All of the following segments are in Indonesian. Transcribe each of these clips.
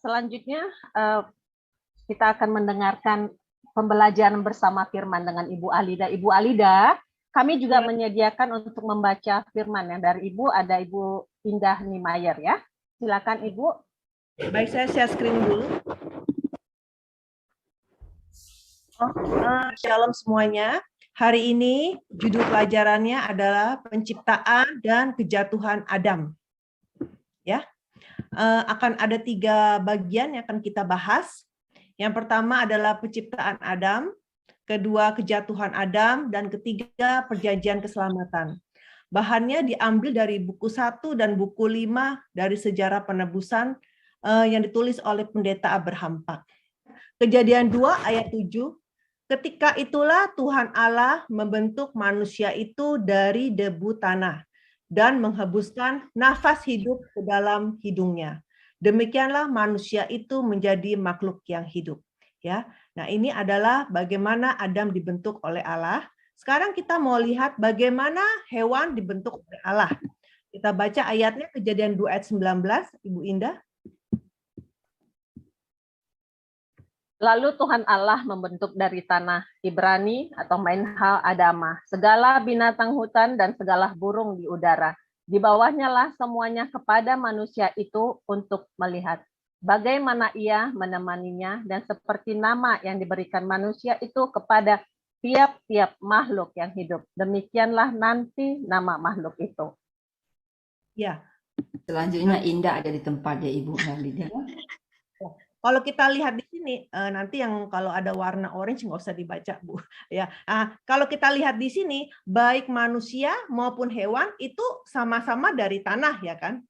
selanjutnya kita akan mendengarkan pembelajaran bersama firman dengan Ibu Alida. Ibu Alida, kami juga menyediakan untuk membaca firman yang dari Ibu, ada Ibu Indah Nimayer ya. Silakan Ibu. Baik, saya share screen dulu. Shalom semuanya. Hari ini judul pelajarannya adalah penciptaan dan kejatuhan Adam. Ya, akan ada 3 bagian yang akan kita bahas. Yang pertama adalah penciptaan Adam, kedua kejatuhan Adam, dan ketiga perjanjian keselamatan. Bahannya diambil dari buku 1 dan buku 5 dari sejarah penebusan yang ditulis oleh pendeta Abraham Pak. Kejadian 2 ayat 7. Ketika itulah Tuhan Allah membentuk manusia itu dari debu tanah dan menghembuskan nafas hidup ke dalam hidungnya. Demikianlah manusia itu menjadi makhluk yang hidup. Ya, nah ini adalah bagaimana Adam dibentuk oleh Allah. Sekarang kita mau lihat bagaimana hewan dibentuk oleh Allah. Kita baca ayatnya, Kejadian 2 ayat 19, Ibu Indah. Lalu Tuhan Allah membentuk dari tanah Ibrani atau Menha Adamah segala binatang hutan dan segala burung di udara. Di bawahnya lah semuanya kepada manusia itu untuk melihat bagaimana ia menemaninya, dan seperti nama yang diberikan manusia itu kepada tiap-tiap makhluk yang hidup. Demikianlah nanti nama makhluk itu. Ya. Selanjutnya Indah ada di tempatnya Ibu Nalida. Kalau kita lihat di sini, nanti yang kalau ada warna orange nggak usah dibaca, Bu. Ya, kalau kita lihat di sini, baik manusia maupun hewan itu sama-sama dari tanah, ya kan?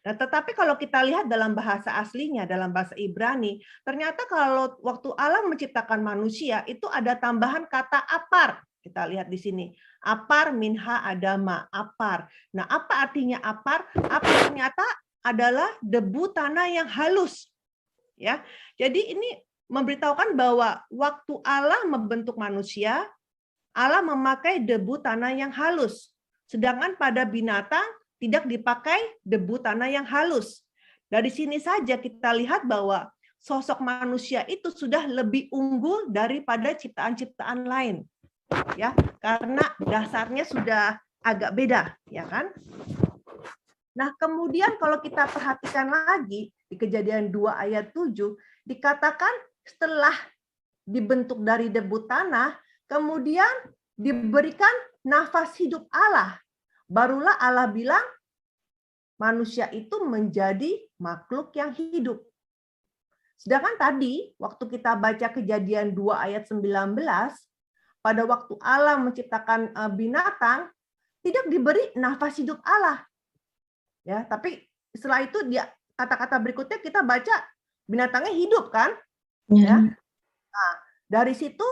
Nah, tetapi kalau kita lihat dalam bahasa aslinya, dalam bahasa Ibrani, ternyata kalau waktu Allah menciptakan manusia, itu ada tambahan kata apar. Kita lihat di sini. Apar minha adama, apar. Nah, apa artinya apar? Apar ternyata adalah debu tanah yang halus. Ya, jadi ini memberitahukan bahwa waktu Allah membentuk manusia, Allah memakai debu tanah yang halus. Sedangkan pada binatang tidak dipakai debu tanah yang halus. Dari sini saja kita lihat bahwa sosok manusia itu sudah lebih unggul daripada ciptaan-ciptaan lain. Ya, karena dasarnya sudah agak beda, ya kan? Nah, kemudian kalau kita perhatikan lagi di Kejadian 2 ayat 7, dikatakan setelah dibentuk dari debu tanah, kemudian diberikan nafas hidup Allah. Barulah Allah bilang manusia itu menjadi makhluk yang hidup. Sedangkan tadi, waktu kita baca Kejadian 2 ayat 19, pada waktu Allah menciptakan binatang, tidak diberi nafas hidup Allah. Ya, tapi setelah itu dia kata-kata berikutnya kita baca binatangnya hidup kan? Ya. Nah, dari situ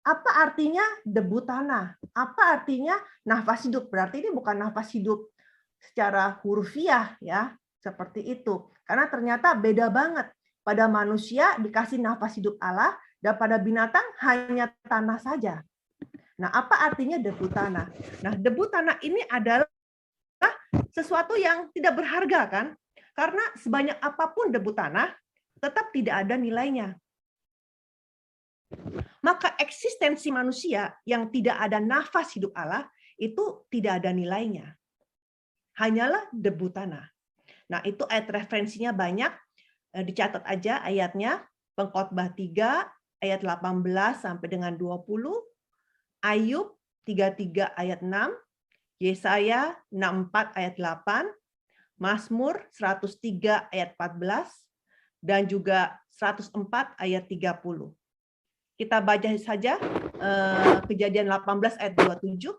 apa artinya debu tanah? Apa artinya nafas hidup? Berarti ini bukan nafas hidup secara hurufiah ya, seperti itu. Karena ternyata beda banget. Pada manusia dikasih nafas hidup Allah, dan pada binatang hanya tanah saja. Nah, apa artinya debu tanah? Nah, debu tanah ini adalah sesuatu yang tidak berharga kan? Karena sebanyak apapun debu tanah tetap tidak ada nilainya. Maka eksistensi manusia yang tidak ada nafas hidup Allah itu tidak ada nilainya. Hanyalah debu tanah. Nah, itu ayat referensinya banyak. Dicatat aja ayatnya. Pengkhotbah 3 ayat 18 sampai dengan 20. Ayub 33 ayat 6. Yesaya 64 ayat 8, Mazmur 103 ayat 14, dan juga 104 ayat 30. Kita baca saja Kejadian 18 ayat 27.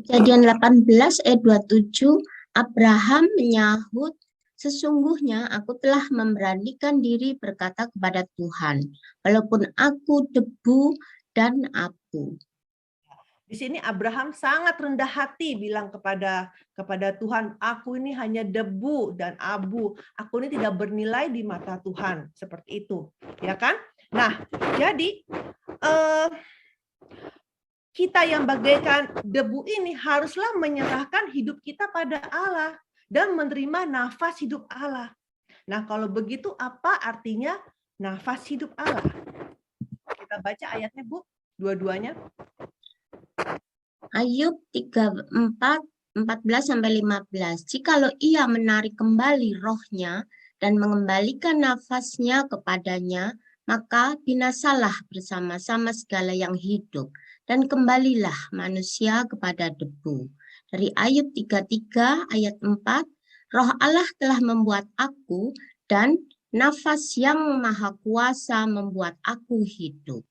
Kejadian 18 ayat 27, Abraham menyahut, sesungguhnya aku telah memberanikan diri berkata kepada Tuhan, walaupun aku debu dan abu. Di sini Abraham sangat rendah hati bilang kepada Tuhan, aku ini hanya debu dan abu, aku ini tidak bernilai di mata Tuhan, seperti itu, ya kan? Nah, jadi kita yang bagaikan debu ini haruslah menyerahkan hidup kita pada Allah. dan menerima nafas hidup Allah. Nah, kalau begitu apa artinya nafas hidup Allah? Kita baca ayatnya, Bu, dua-duanya. Ayub 34, 14-15. Jikalau ia menarik kembali rohnya dan mengembalikan nafasnya kepadanya, maka binasalah bersama-sama segala yang hidup, dan kembalilah manusia kepada debu. Dari Ayub 33 ayat 4, Roh Allah telah membuat aku, dan nafas yang maha kuasa membuat aku hidup.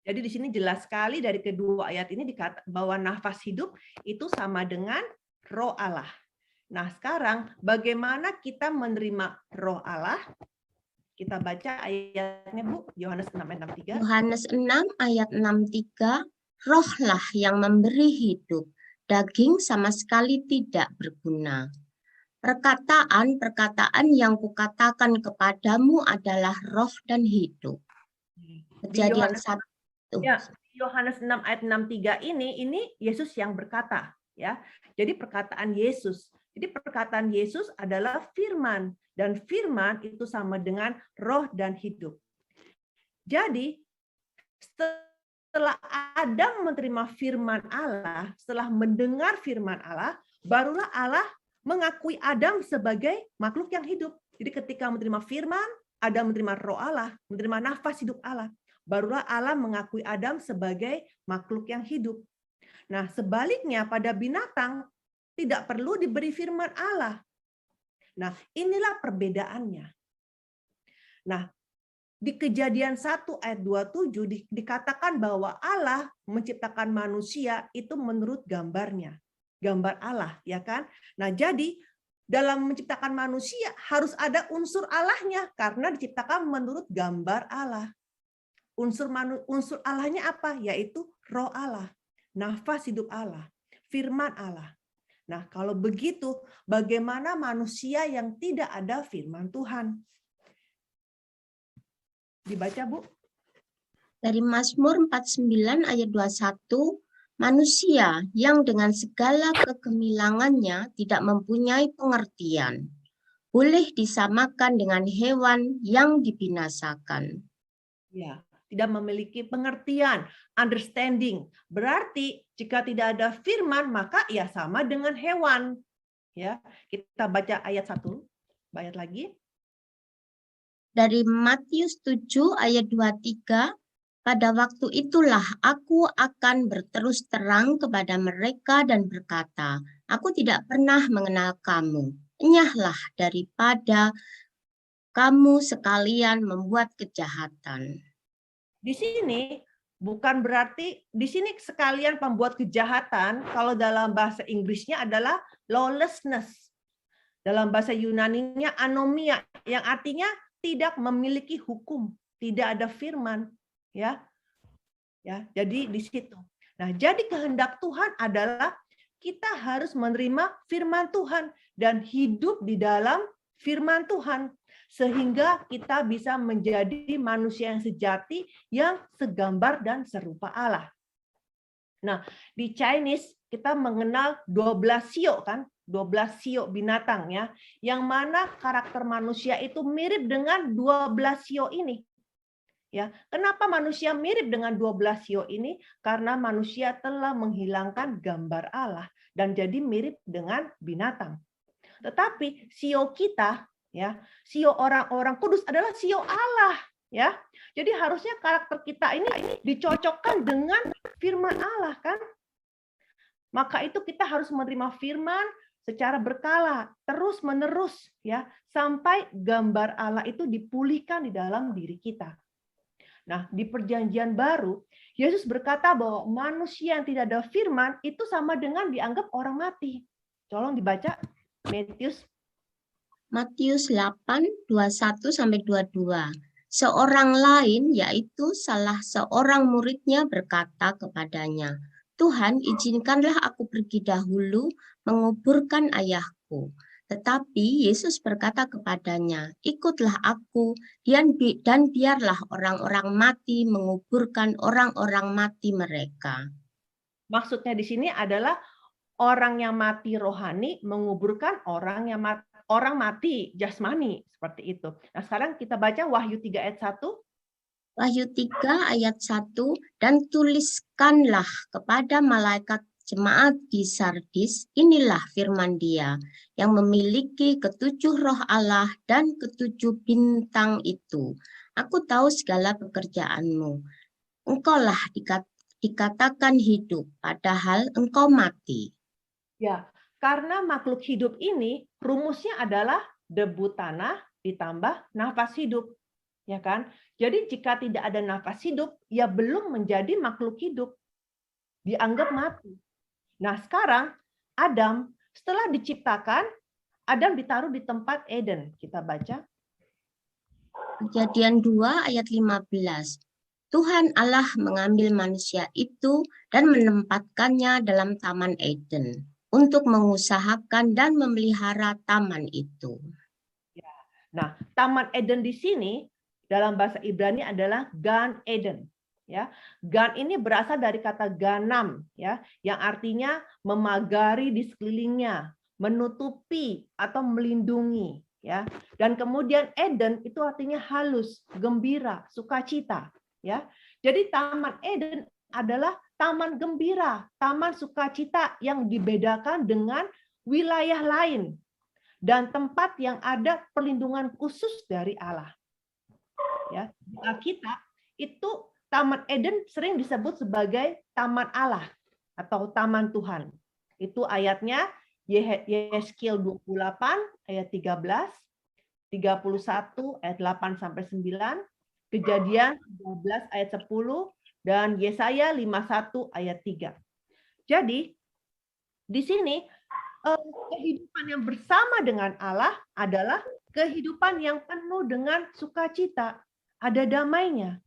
Jadi di sini jelas sekali dari kedua ayat ini dikata bahwa nafas hidup itu sama dengan roh Allah. Nah, sekarang bagaimana kita menerima roh Allah? Kita baca ayatnya, Bu, Yohanes 6 ayat 63. Yohanes 6 ayat 63, rohlah yang memberi hidup, daging sama sekali tidak berguna. Perkataan-perkataan yang kukatakan kepadamu adalah roh dan hidup. Kejadian 1. Ya, Yohanes 6 ayat 63 ini Yesus yang berkata, ya. Jadi perkataan Yesus. Jadi perkataan Yesus adalah firman, dan firman itu sama dengan roh dan hidup. Jadi setelah Adam menerima firman Allah, setelah mendengar firman Allah, barulah Allah mengakui Adam sebagai makhluk yang hidup. Jadi ketika menerima firman, Adam menerima roh Allah, menerima nafas hidup Allah. Barulah Allah mengakui Adam sebagai makhluk yang hidup. Nah, sebaliknya pada binatang tidak perlu diberi firman Allah. Nah, inilah perbedaannya. Nah, di Kejadian 1 ayat 27 dikatakan bahwa Allah menciptakan manusia itu menurut gambarnya. Gambar Allah, ya kan? Nah, jadi dalam menciptakan manusia harus ada unsur Allahnya karena diciptakan menurut gambar Allah. Unsur Allahnya apa? Yaitu roh Allah, nafas hidup Allah, firman Allah. Nah, kalau begitu, bagaimana manusia yang tidak ada firman Tuhan? Dibaca, Bu. Dari Mazmur 49 ayat 21, manusia yang dengan segala kegemilangannya tidak mempunyai pengertian, boleh disamakan dengan hewan yang dibinasakan. Ya. Tidak memiliki pengertian, understanding. Berarti jika tidak ada firman, maka ia sama dengan hewan. Ya, kita baca ayat 1, ayat lagi. Dari Matius 7 ayat 23, pada waktu itulah aku akan berterus terang kepada mereka dan berkata, aku tidak pernah mengenal kamu. Enyahlah daripada kamu sekalian membuat kejahatan. Di sini bukan berarti di sini sekalian pembuat kejahatan, kalau dalam bahasa Inggrisnya adalah lawlessness. Dalam bahasa Yunaninya anomia, yang artinya tidak memiliki hukum, tidak ada firman, ya. Ya, jadi di situ. Nah, jadi kehendak Tuhan adalah kita harus menerima firman Tuhan dan hidup di dalam firman Tuhan. Sehingga kita bisa menjadi manusia yang sejati, yang segambar dan serupa Allah. Nah, di Chinese kita mengenal 12 sio kan, 12 sio binatang ya, yang mana karakter manusia itu mirip dengan 12 sio ini. Ya, kenapa manusia mirip dengan 12 sio ini? Karena manusia telah menghilangkan gambar Allah dan jadi mirip dengan binatang. Tetapi sio kita, ya, sio orang-orang kudus adalah sio Allah, ya. Jadi harusnya karakter kita ini dicocokkan dengan firman Allah, kan? Maka itu kita harus menerima firman secara berkala, terus-menerus, ya, sampai gambar Allah itu dipulihkan di dalam diri kita. Nah, di Perjanjian Baru, Yesus berkata bahwa manusia yang tidak ada firman itu sama dengan dianggap orang mati. Tolong dibaca Matius 8, 21-22. Seorang lain, yaitu salah seorang muridnya berkata kepadanya, Tuhan, izinkanlah aku pergi dahulu menguburkan ayahku. Tetapi Yesus berkata kepadanya, ikutlah aku, dan biarlah orang-orang mati menguburkan orang-orang mati mereka. Maksudnya di sini adalah orang yang mati rohani menguburkan orang mati jasmani, seperti itu. Nah, sekarang kita baca Wahyu 3 ayat 1. Wahyu 3 ayat 1, dan tuliskanlah kepada malaikat jemaat di Sardis, inilah firman Dia yang memiliki ketujuh roh Allah dan ketujuh bintang itu. Aku tahu segala pekerjaanmu. Engkaulah dikatakan hidup, padahal engkau mati. Ya, karena makhluk hidup ini rumusnya adalah debu tanah ditambah nafas hidup. Ya kan? Jadi jika tidak ada nafas hidup, ya belum menjadi makhluk hidup. Dianggap mati. Nah, sekarang Adam setelah diciptakan, Adam ditaruh di tempat Eden. Kita baca. Kejadian 2 ayat 15. Tuhan Allah mengambil manusia itu dan menempatkannya dalam Taman Eden untuk mengusahakan dan memelihara taman itu. Nah, Taman Eden di sini dalam bahasa Ibrani adalah Gan Eden. Ya, Gan ini berasal dari kata ganam, ya, yang artinya memagari di sekelilingnya, menutupi atau melindungi, ya. Dan kemudian Eden itu artinya halus, gembira, sukacita, ya. Jadi Taman Eden adalah taman gembira, taman sukacita yang dibedakan dengan wilayah lain dan tempat yang ada perlindungan khusus dari Allah. Ya, di Alkitab itu Taman Eden sering disebut sebagai Taman Allah atau Taman Tuhan. Itu ayatnya Yeskiel 28 ayat 13, 31 ayat 8 sampai 9, Kejadian 12 ayat 10 dan Yesaya 51 ayat 3. Jadi di sini kehidupan yang bersama dengan Allah adalah kehidupan yang penuh dengan sukacita, ada damainya.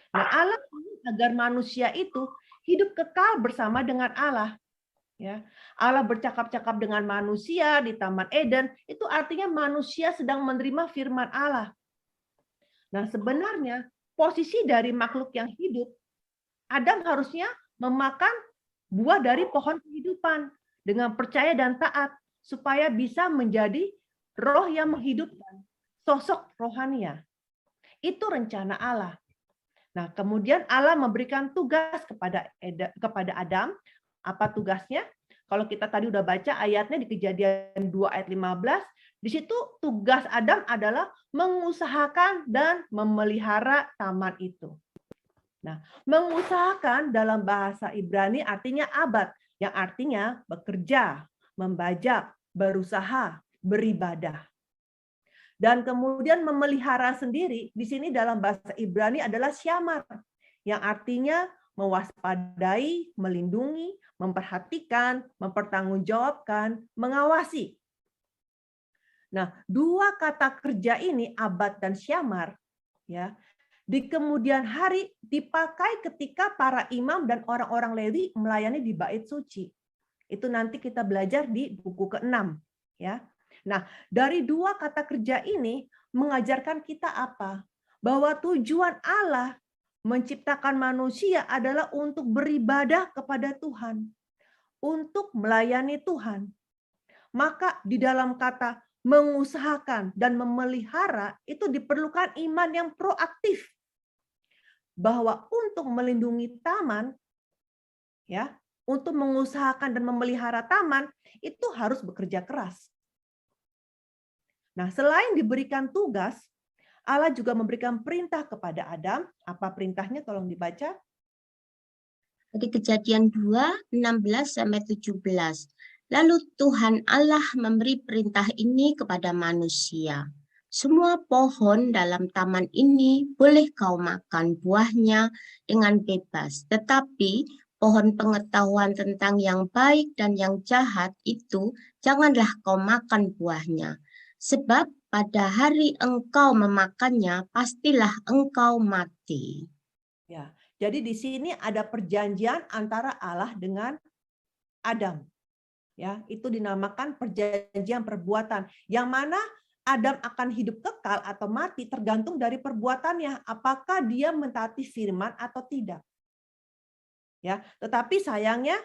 Nah, Allah ingin agar manusia itu hidup kekal bersama dengan Allah. Ya, Allah bercakap-cakap dengan manusia di Taman Eden, itu artinya manusia sedang menerima firman Allah. Nah, sebenarnya posisi dari makhluk yang hidup, Adam harusnya memakan buah dari pohon kehidupan dengan percaya dan taat supaya bisa menjadi roh yang menghidupkan, sosok rohania. Itu rencana Allah. Nah, kemudian Allah memberikan tugas kepada Adam. Apa tugasnya? Kalau kita tadi udah baca ayatnya di Kejadian 2 ayat 15, di situ tugas Adam adalah mengusahakan dan memelihara taman itu. Nah, mengusahakan dalam bahasa Ibrani artinya abad, yang artinya bekerja, membajak, berusaha, beribadah. Dan kemudian memelihara sendiri, di sini dalam bahasa Ibrani adalah syamar, yang artinya mewaspadai, melindungi, memperhatikan, mempertanggungjawabkan, mengawasi. Nah, dua kata kerja ini, abad dan syamar, ya, di kemudian hari dipakai ketika para imam dan orang-orang Lewi melayani di bait suci. Itu nanti kita belajar di buku ke-6, ya. Nah, dari dua kata kerja ini mengajarkan kita apa? Bahwa tujuan Allah menciptakan manusia adalah untuk beribadah kepada Tuhan, untuk melayani Tuhan. Maka di dalam kata mengusahakan dan memelihara itu diperlukan iman yang proaktif. Bahwa untuk melindungi taman, ya, untuk mengusahakan dan memelihara taman itu harus bekerja keras. Nah, selain diberikan tugas, Allah juga memberikan perintah kepada Adam. Apa perintahnya? Tolong dibaca. Di Kejadian 2, 16-17. Lalu Tuhan Allah memberi perintah ini kepada manusia. Semua pohon dalam taman ini boleh kau makan buahnya dengan bebas. Tetapi pohon pengetahuan tentang yang baik dan yang jahat itu janganlah kau makan buahnya. Sebab pada hari engkau memakannya, pastilah engkau mati. Ya, jadi di sini ada perjanjian antara Allah dengan Adam. Ya, itu dinamakan perjanjian perbuatan. Yang mana Adam akan hidup kekal atau mati tergantung dari perbuatannya, apakah dia mentaati firman atau tidak. Ya, tetapi sayangnya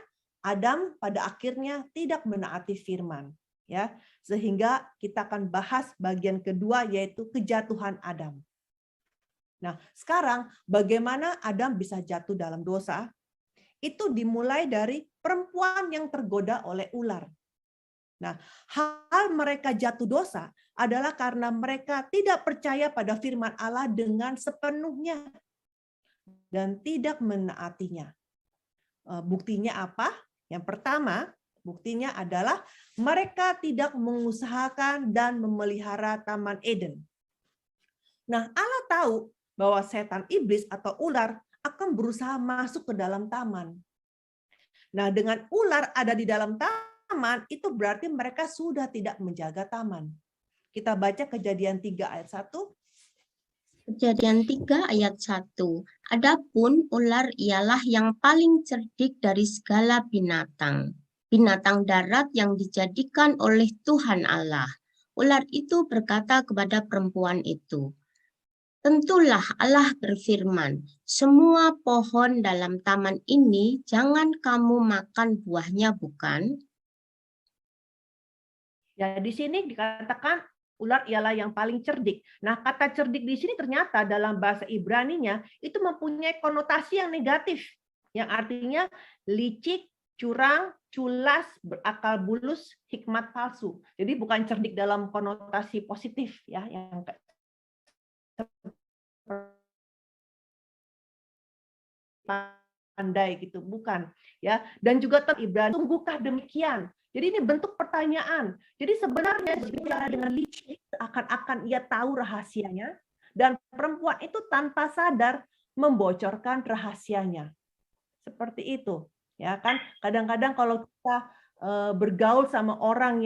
Adam pada akhirnya tidak menaati firman, ya. Sehingga kita akan bahas bagian kedua, yaitu kejatuhan Adam. Nah, sekarang bagaimana Adam bisa jatuh dalam dosa? Itu dimulai dari perempuan yang tergoda oleh ular. Nah, hal mereka jatuh dosa adalah karena mereka tidak percaya pada firman Allah dengan sepenuhnya dan tidak menaatinya. Buktinya apa? Yang pertama, buktinya adalah mereka tidak mengusahakan dan memelihara Taman Eden. Nah, Allah tahu bahwa setan iblis atau ular akan berusaha masuk ke dalam taman. Nah, dengan ular ada di dalam taman, itu berarti mereka sudah tidak menjaga taman. Kita baca Kejadian 3 ayat 1. Kejadian 3 ayat 1. Adapun ular ialah yang paling cerdik dari segala binatang. Binatang darat yang dijadikan oleh Tuhan Allah. Ular itu berkata kepada perempuan itu, tentulah Allah berfirman, semua pohon dalam taman ini jangan kamu makan buahnya, bukan? Ya, di sini dikatakan ular ialah yang paling cerdik. Nah, kata cerdik di sini ternyata dalam bahasa Ibraninya itu mempunyai konotasi yang negatif, yang artinya licik, curang, culas, berakal bulus, hikmat palsu. Jadi bukan cerdik dalam konotasi positif, ya, yang pandai gitu, bukan, ya. Dan juga Ibrani, sungguhkah demikian? Jadi ini bentuk pertanyaan. Jadi sebenarnya bicara dengan licik akan ia tahu rahasianya, dan perempuan itu tanpa sadar membocorkan rahasianya. Seperti itu, ya kan? Kadang-kadang kalau kita bergaul sama orang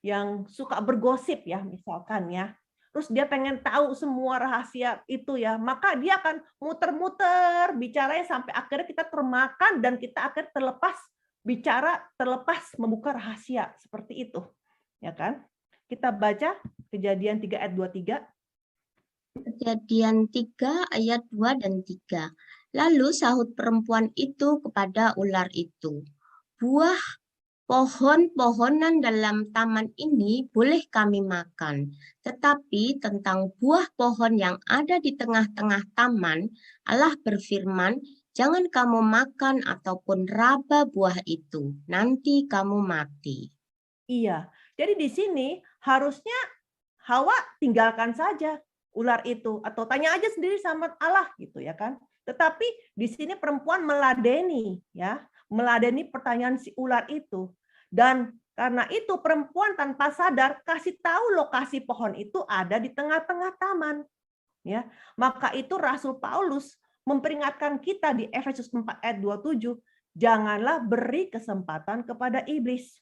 yang suka bergosip, ya, misalkan, ya, terus dia pengen tahu semua rahasia itu, ya, maka dia akan muter-muter bicaranya sampai akhirnya kita termakan dan kita akhirnya terlepas membuka rahasia seperti itu, ya kan? Kita baca Kejadian 3 ayat 23. Kejadian 3 ayat 2 dan 3. Lalu sahut perempuan itu kepada ular itu, buah pohon-pohonan dalam taman ini boleh kami makan, tetapi tentang buah pohon yang ada di tengah-tengah taman, Allah berfirman, jangan kamu makan ataupun raba buah itu, nanti kamu mati. Iya, jadi di sini harusnya Hawa tinggalkan saja ular itu, atau tanya aja sendiri sama Allah gitu, ya kan. Tetapi di sini perempuan meladeni, ya, meladeni pertanyaan si ular itu. Dan karena itu perempuan tanpa sadar kasih tahu lokasi pohon itu ada di tengah-tengah taman, ya. Maka itu Rasul Paulus memperingatkan kita di Efesus 4 ayat 27, janganlah beri kesempatan kepada iblis.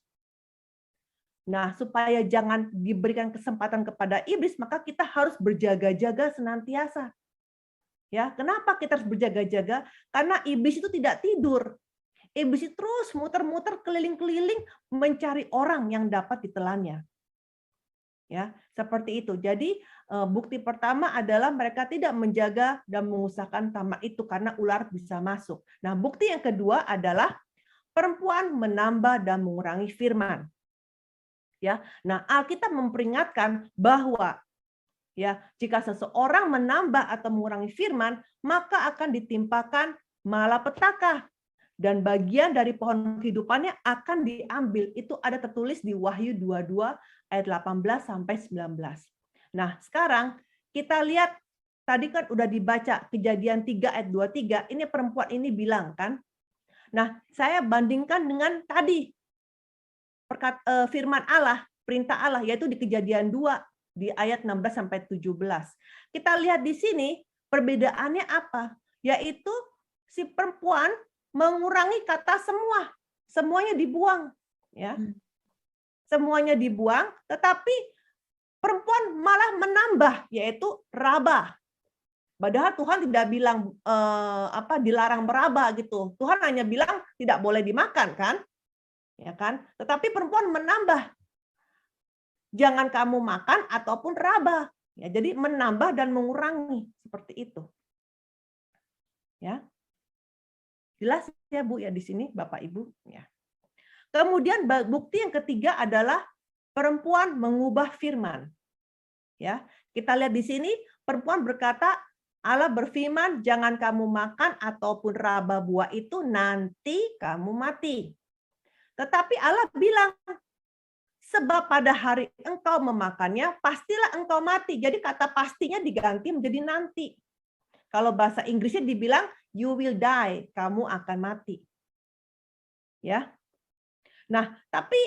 Nah, supaya jangan diberikan kesempatan kepada iblis, maka kita harus berjaga-jaga senantiasa. Ya, kenapa kita harus berjaga-jaga? Karena iblis itu tidak tidur. Iblis itu terus muter-muter keliling-keliling mencari orang yang dapat ditelannya. Ya, seperti itu. Jadi bukti pertama adalah mereka tidak menjaga dan mengusahakan taman itu karena ular bisa masuk. Nah, bukti yang kedua adalah perempuan menambah dan mengurangi firman. Ya, nah Alkitab memperingatkan bahwa, ya, jika seseorang menambah atau mengurangi firman, maka akan ditimpakan malapetaka dan bagian dari pohon kehidupannya akan diambil. Itu ada tertulis di Wahyu 22 ayat 18 sampai 19. Nah, sekarang kita lihat tadi kan udah dibaca Kejadian 3 ayat 23, ini perempuan ini bilang kan. Nah, saya bandingkan dengan tadi firman Allah, perintah Allah, yaitu di Kejadian 2 di ayat 16 sampai 17. Kita lihat di sini perbedaannya apa? Yaitu si perempuan mengurangi kata semua. Semuanya dibuang, ya. Semuanya dibuang, tetapi perempuan malah menambah, yaitu raba. Padahal Tuhan tidak bilang dilarang meraba gitu. Tuhan hanya bilang tidak boleh dimakan, kan? Ya kan? Tetapi perempuan menambah, jangan kamu makan ataupun raba. Ya, jadi menambah dan mengurangi seperti itu. Ya. Jelas ya Bu ya di sini Bapak Ibu ya. Kemudian bukti yang ketiga adalah perempuan mengubah firman. Ya, kita lihat di sini perempuan berkata, Allah berfirman, jangan kamu makan ataupun raba buah itu, nanti kamu mati. Tetapi Allah bilang, sebab pada hari engkau memakannya, pastilah engkau mati. Jadi kata pastinya diganti menjadi nanti. Kalau bahasa Inggrisnya dibilang, you will die, kamu akan mati. Ya. Nah, tapi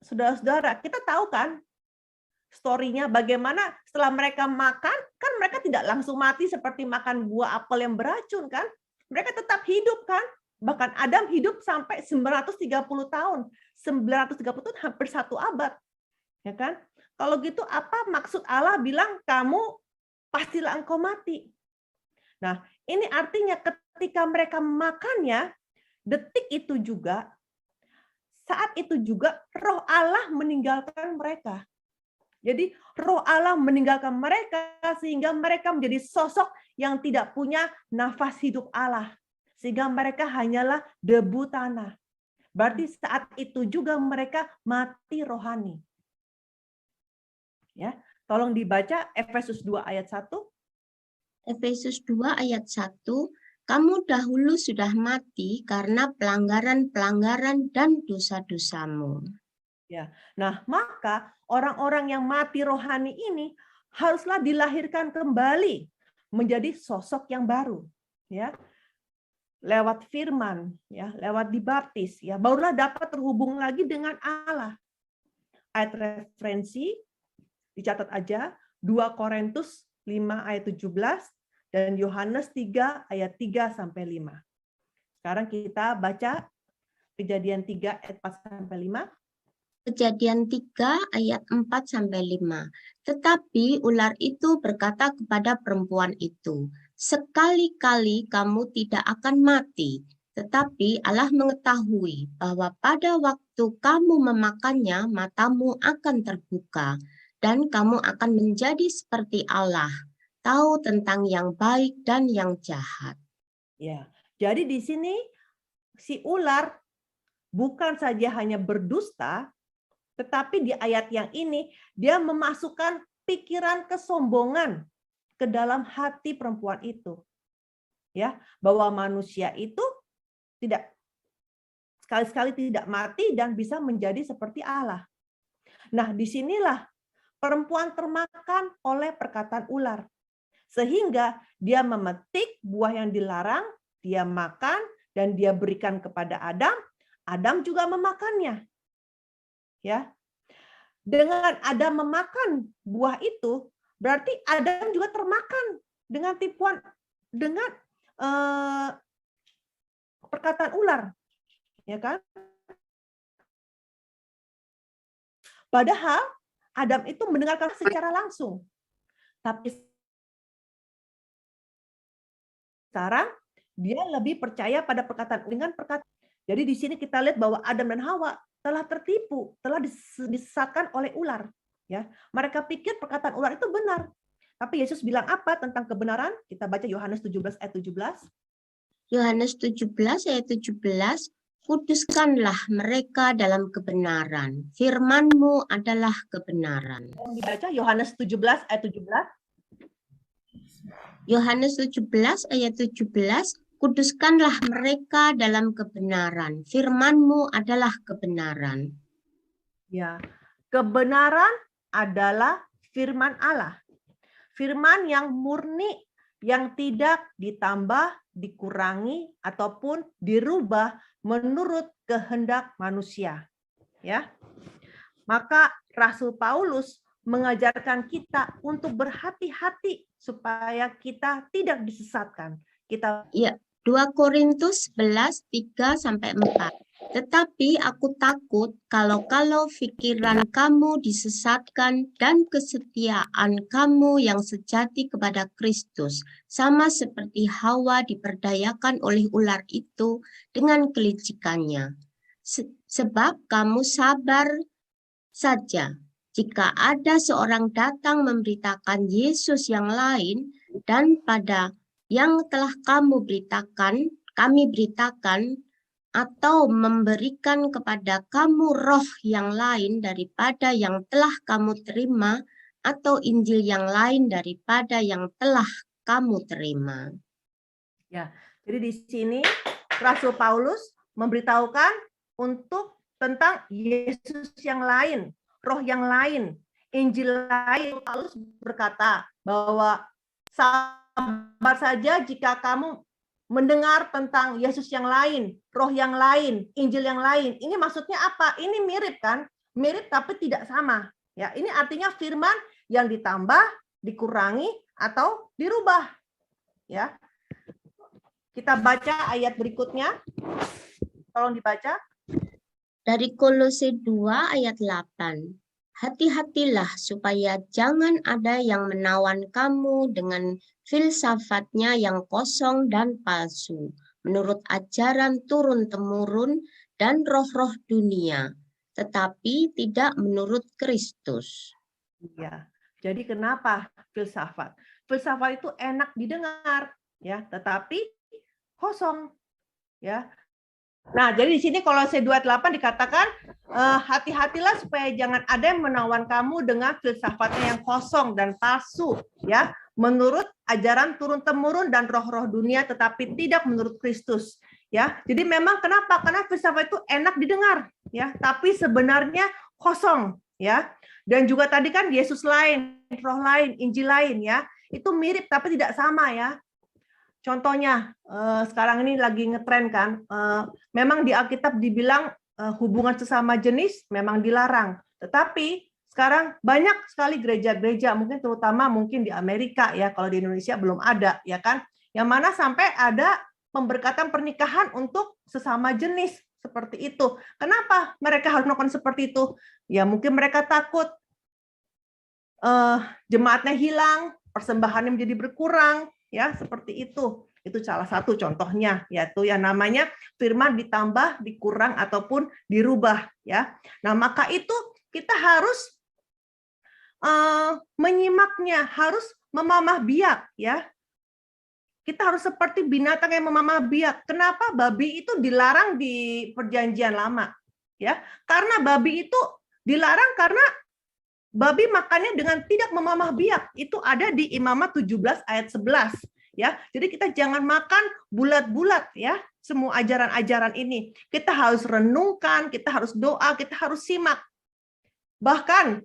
saudara-saudara, kita tahu kan story-nya bagaimana setelah mereka makan, kan mereka tidak langsung mati seperti makan buah apel yang beracun kan? Mereka tetap hidup kan? Bahkan Adam hidup sampai 930 tahun. 930 tahun hampir 1 abad. Ya kan? Kalau gitu apa maksud Allah bilang kamu pastilah engkau mati? Nah, ini artinya ketika mereka makannya, detik itu juga, saat itu juga roh Allah meninggalkan mereka. Jadi roh Allah meninggalkan mereka sehingga mereka menjadi sosok yang tidak punya nafas hidup Allah. Sehingga mereka hanyalah debu tanah. Berarti saat itu juga mereka mati rohani. Ya, tolong dibaca Efesus 2 ayat 1. Efesus 2 ayat 1, kamu dahulu sudah mati karena pelanggaran-pelanggaran dan dosa-dosamu. Ya. Nah, maka orang-orang yang mati rohani ini haruslah dilahirkan kembali menjadi sosok yang baru, ya. Lewat firman, ya, lewat dibaptis, ya, barulah dapat terhubung lagi dengan Allah. Ayat referensi dicatat aja 2 Korintus 5 ayat 17 dan Yohanes 3 ayat 3 sampai 5. Sekarang kita baca Kejadian 3 ayat 4 sampai 5. Kejadian 3 ayat 4 sampai 5. Tetapi ular itu berkata kepada perempuan itu, sekali-kali kamu tidak akan mati, tetapi Allah mengetahui bahwa pada waktu kamu memakannya, matamu akan terbuka, dan kamu akan menjadi seperti Allah, tahu tentang yang baik dan yang jahat. Ya, jadi di sini si ular bukan saja hanya berdusta, tetapi di ayat yang ini dia memasukkan pikiran kesombongan ke dalam hati perempuan itu. Ya, bahwa manusia itu tidak sekali-sekali tidak mati dan bisa menjadi seperti Allah. Nah, disinilah perempuan termakan oleh perkataan ular. Sehingga dia memetik buah yang dilarang, dia makan, dan dia berikan kepada Adam. Adam juga memakannya. Ya, dengan Adam memakan buah itu, berarti Adam juga termakan dengan tipuan, dengan perkataan ular, ya kan? Padahal Adam itu mendengarkan secara langsung, tapi sekarang dia lebih percaya pada perkataan dengan perkataan. Jadi di sini kita lihat bahwa Adam dan Hawa telah tertipu, telah disesatkan oleh ular. Ya, mereka pikir perkataan ular itu benar. Tapi Yesus bilang apa tentang kebenaran? Kita baca Yohanes 17 ayat 17. Yohanes 17 ayat 17, kuduskanlah mereka dalam kebenaran. Firman-Mu adalah kebenaran. Yang dibaca Yohanes 17 ayat 17. Yohanes 17 ayat 17, kuduskanlah mereka dalam kebenaran. Firman-Mu adalah kebenaran. Ya, kebenaran adalah firman Allah. Firman yang murni, yang tidak ditambah, dikurangi, ataupun dirubah menurut kehendak manusia. Ya, maka Rasul Paulus mengajarkan kita untuk berhati-hati supaya kita tidak disesatkan. Ya, 2 Korintus 11, 3-4. Tetapi aku takut kalau pikiran kamu disesatkan dan kesetiaan kamu yang sejati kepada Kristus, sama seperti Hawa diperdayakan oleh ular itu dengan kelicikannya. Sebab kamu sabar saja jika ada seorang datang memberitakan Yesus yang lain dan pada yang telah kamu beritakan, kami beritakan atau memberikan kepada kamu roh yang lain daripada yang telah kamu terima, atau Injil yang lain daripada yang telah kamu terima. Ya, jadi di sini Rasul Paulus memberitahukan untuk tentang Yesus yang lain, roh yang lain, Injil lain. Paulus berkata bahwa sabar saja jika kamu mendengar tentang Yesus yang lain, roh yang lain, Injil yang lain. Ini maksudnya apa? Ini mirip kan? Mirip tapi tidak sama. Ya, ini artinya firman yang ditambah, dikurangi atau dirubah. Ya. Kita baca ayat berikutnya. Tolong dibaca. Dari Kolose 2 ayat 8. Hati-hatilah supaya jangan ada yang menawan kamu dengan filsafatnya yang kosong dan palsu, menurut ajaran turun-temurun dan roh-roh dunia, tetapi tidak menurut Kristus. Iya. Jadi kenapa filsafat? Filsafat itu enak didengar, ya, tetapi kosong, ya. Nah, jadi di sini Kolose 2:8 dikatakan hati-hatilah supaya jangan ada yang menawan kamu dengan filsafatnya yang kosong dan palsu, ya, menurut ajaran turun-temurun dan roh-roh dunia, tetapi tidak menurut Kristus, ya. Jadi memang kenapa? Karena filsafat itu enak didengar, ya, tapi sebenarnya kosong, ya. Dan juga tadi kan Yesus lain, roh lain, Injil lain, ya, itu mirip tapi tidak sama, ya. Contohnya, sekarang ini lagi ngetren kan, memang di Alkitab dibilang hubungan sesama jenis memang dilarang. Tetapi sekarang banyak sekali gereja-gereja, mungkin terutama mungkin di Amerika ya, kalau di Indonesia belum ada, ya kan, yang mana sampai ada pemberkatan pernikahan untuk sesama jenis seperti itu. Kenapa mereka harus melakukan seperti itu? Ya mungkin mereka takut jemaatnya hilang, persembahannya menjadi berkurang. Ya, seperti itu. Itu salah satu contohnya, yaitu yang namanya firman ditambah, dikurang ataupun dirubah, ya. Nah, maka itu kita harus menyimaknya, harus memamah biak, ya. Kita harus seperti binatang yang memamah biak. Kenapa babi itu dilarang di Perjanjian Lama? Ya, karena babi itu dilarang karena babi makannya dengan tidak memamah biak. Itu ada di Imamat 17 ayat 11. Ya, jadi kita jangan makan bulat-bulat ya. Semua ajaran-ajaran ini kita harus renungkan, kita harus doa, kita harus simak. Bahkan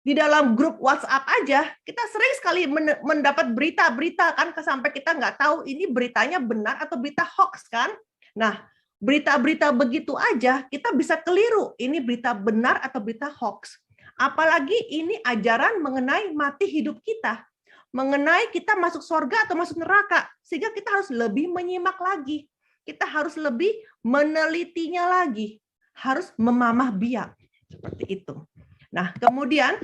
di dalam grup WhatsApp aja kita sering sekali mendapat berita-berita kan, sampai kita nggak tahu ini beritanya benar atau berita hoax kan. Nah, berita-berita begitu aja kita bisa keliru ini berita benar atau berita hoax. Apalagi ini ajaran mengenai mati hidup kita, mengenai kita masuk surga atau masuk neraka, sehingga kita harus lebih menyimak lagi, kita harus lebih menelitinya lagi, harus memamah biak seperti itu. Nah, kemudian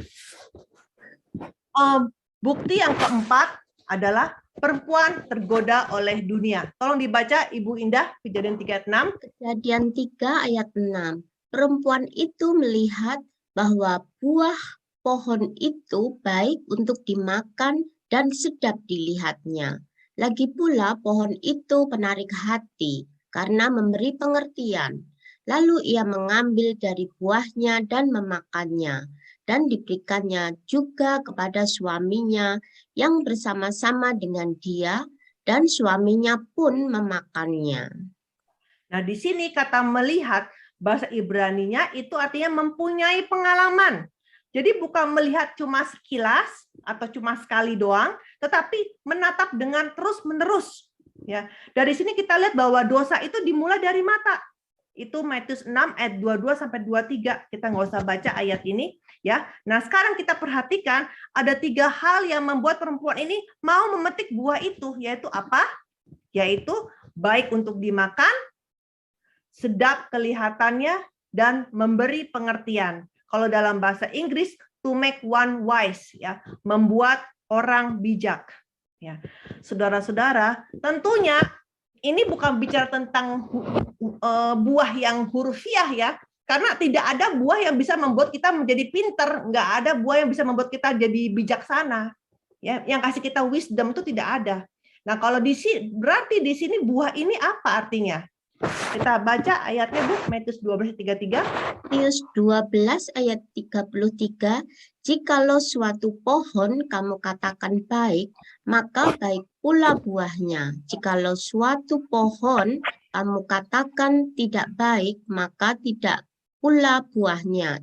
bukti yang keempat adalah perempuan tergoda oleh dunia. Tolong dibaca Ibu Indah, Kejadian 3:6. Kejadian 3 ayat 6. Perempuan itu melihat bahwa buah pohon itu baik untuk dimakan dan sedap dilihatnya. Lagi pula pohon itu menarik hati karena memberi pengertian. Lalu ia mengambil dari buahnya dan memakannya, dan diberikannya juga kepada suaminya yang bersama-sama dengan dia, dan suaminya pun memakannya. Nah, di sini kata melihat, bahasa Ibraninya itu artinya mempunyai pengalaman. Jadi bukan melihat cuma sekilas atau cuma sekali doang, tetapi menatap dengan terus-menerus. Ya, dari sini kita lihat bahwa dosa itu dimulai dari mata. Itu Matius 6 ayat 22 sampai 23. Kita nggak usah baca ayat ini, ya. Nah, sekarang kita perhatikan ada 3 hal yang membuat perempuan ini mau memetik buah itu, yaitu apa? Yaitu baik untuk dimakan, sedap kelihatannya, dan memberi pengertian. Kalau dalam bahasa Inggris, to make one wise, ya, membuat orang bijak. Ya, saudara-saudara, tentunya ini bukan bicara tentang buah yang hurufiah ya, karena tidak ada buah yang bisa membuat kita menjadi pinter, nggak ada buah yang bisa membuat kita jadi bijaksana. Ya, yang kasih kita wisdom itu tidak ada. Nah, kalau di sini berarti di sini buah ini apa artinya? Kita baca ayatnya, Bu, Matius 12:33. Matius 12 ayat 33, jikalau suatu pohon kamu katakan baik, maka baik pula buahnya. Jikalau suatu pohon kamu katakan tidak baik, maka tidak pula buahnya.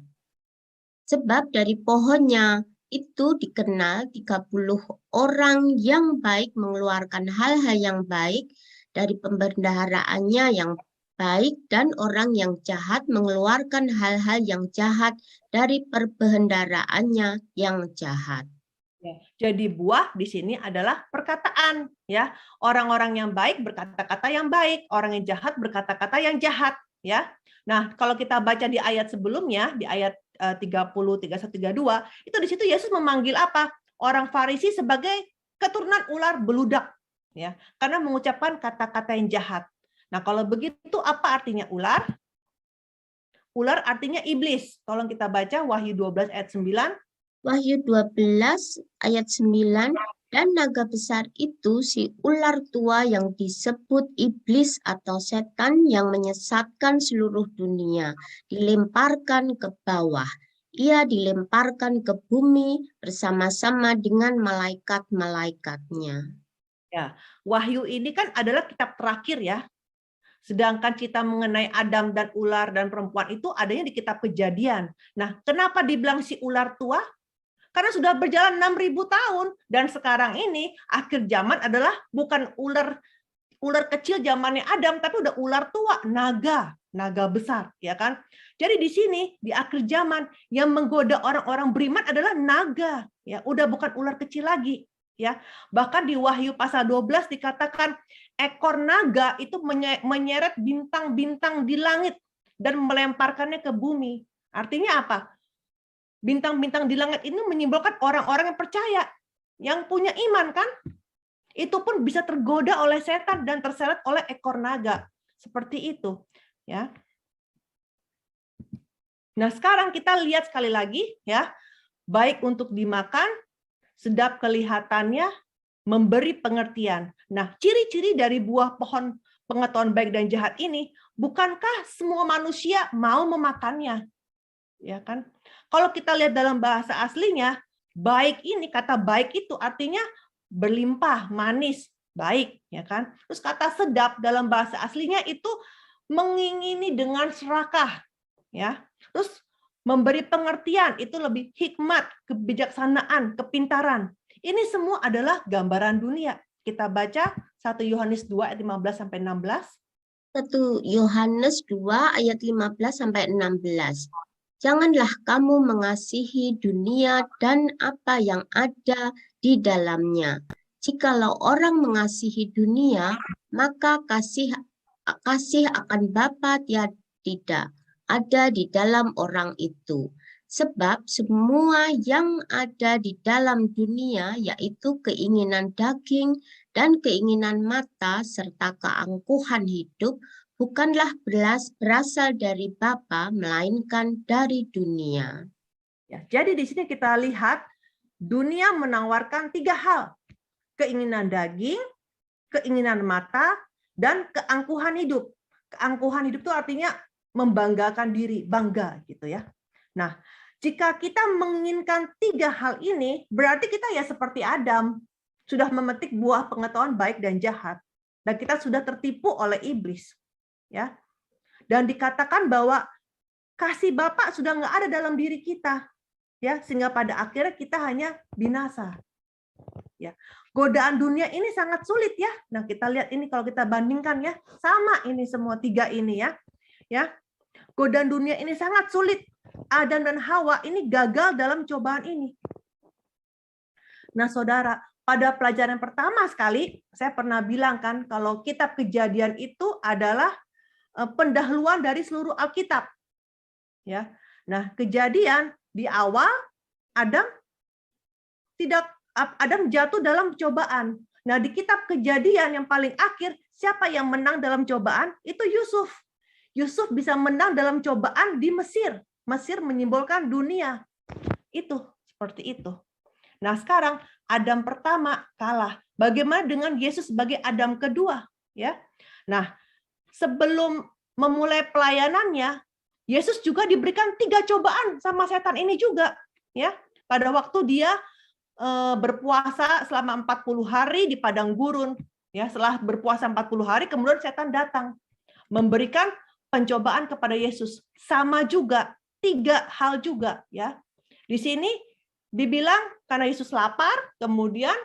Sebab dari pohonnya itu dikenal 30 orang yang baik mengeluarkan hal-hal yang baik dari pembendaharaannya yang baik, dan orang yang jahat mengeluarkan hal-hal yang jahat dari perbendaharaan yang jahat. Jadi buah di sini adalah perkataan, ya. Orang-orang yang baik berkata-kata yang baik, orang yang jahat berkata-kata yang jahat, ya. Nah, kalau kita baca di ayat sebelumnya, di ayat 30, 31, 32, itu di situ Yesus memanggil apa? Orang Farisi sebagai keturunan ular beludak, ya. Karena mengucapkan kata-kata yang jahat. Nah, kalau begitu apa artinya ular? Ular artinya iblis. Tolong kita baca Wahyu 12 ayat 9. Wahyu 12 ayat 9, dan naga besar itu si ular tua yang disebut iblis atau setan yang menyesatkan seluruh dunia, dilemparkan ke bawah. Ia dilemparkan ke bumi bersama-sama dengan malaikat-malaikatnya. Ya, Wahyu ini kan adalah kitab terakhir, ya. Sedangkan cerita mengenai Adam dan ular dan perempuan itu adanya di kitab Kejadian. Nah, kenapa dibilang si ular tua? Karena sudah berjalan 6.000 tahun, dan sekarang ini akhir zaman adalah bukan ular kecil zamannya Adam, tapi udah ular tua, naga besar, ya kan? Jadi di sini di akhir zaman yang menggoda orang-orang beriman adalah naga, ya, udah bukan ular kecil lagi, ya. Bahkan di Wahyu pasal 12 dikatakan ekor naga itu menyeret bintang-bintang di langit dan melemparkannya ke bumi. Artinya apa? Bintang-bintang di langit ini menyimbolkan orang-orang yang percaya, yang punya iman, kan? Itu pun bisa tergoda oleh setan dan terseret oleh ekor naga. Seperti itu, ya. Nah, sekarang kita lihat sekali lagi, ya. Baik untuk dimakan, sedap kelihatannya, memberi pengertian. Nah, ciri-ciri dari buah pohon pengetahuan baik dan jahat ini, bukankah semua manusia mau memakannya? Ya kan? Kalau kita lihat dalam bahasa aslinya, baik ini, kata baik itu artinya berlimpah, manis, baik, ya kan? Terus kata sedap dalam bahasa aslinya itu mengingini dengan serakah, ya. Terus memberi pengertian itu lebih hikmat, kebijaksanaan, kepintaran. Ini semua adalah gambaran dunia. Kita baca 1 Yohanes 2 ayat 15 sampai 16. 1 Yohanes 2 ayat 15 sampai 16. Janganlah kamu mengasihi dunia dan apa yang ada di dalamnya. Jikalau orang mengasihi dunia, maka kasih akan Bapa tidak ada di dalam orang itu. Sebab semua yang ada di dalam dunia, yaitu keinginan daging dan keinginan mata serta keangkuhan hidup, bukanlah berasal dari Bapa, melainkan dari dunia. Ya, jadi di sini kita lihat dunia menawarkan 3 hal. Keinginan daging, keinginan mata, dan keangkuhan hidup. Keangkuhan hidup itu artinya membanggakan diri, bangga gitu ya. Nah, jika kita menginginkan 3 hal ini, berarti kita ya seperti Adam, sudah memetik buah pengetahuan baik dan jahat, dan kita sudah tertipu oleh iblis. Ya, dan dikatakan bahwa kasih Bapa sudah nggak ada dalam diri kita, ya, sehingga pada akhirnya kita hanya binasa. Ya, godaan dunia ini sangat sulit, ya. Nah, kita lihat ini kalau kita bandingkan, ya, sama ini semua 3 ini, ya. Ya, godaan dunia ini sangat sulit. Adam dan Hawa ini gagal dalam cobaan ini. Nah, saudara, pada pelajaran pertama sekali saya pernah bilang kan kalau kitab Kejadian itu adalah pendahuluan dari seluruh Alkitab. Ya. Nah, Kejadian di awal Adam jatuh dalam cobaan. Nah, di kitab Kejadian yang paling akhir, siapa yang menang dalam cobaan? Itu Yusuf. Yusuf bisa menang dalam cobaan di Mesir. Mesir menyimbolkan dunia. Itu seperti itu. Nah, sekarang Adam pertama kalah. Bagaimana dengan Yesus sebagai Adam kedua? Ya. Nah, sebelum memulai pelayanannya, Yesus juga diberikan 3 cobaan sama setan ini juga. Ya. Pada waktu dia berpuasa selama 40 hari di padang gurun. Ya, setelah berpuasa 40 hari, kemudian setan datang memberikan pencobaan kepada Yesus. Sama juga, 3 hal juga. Ya. Di sini dibilang karena Yesus lapar, kemudian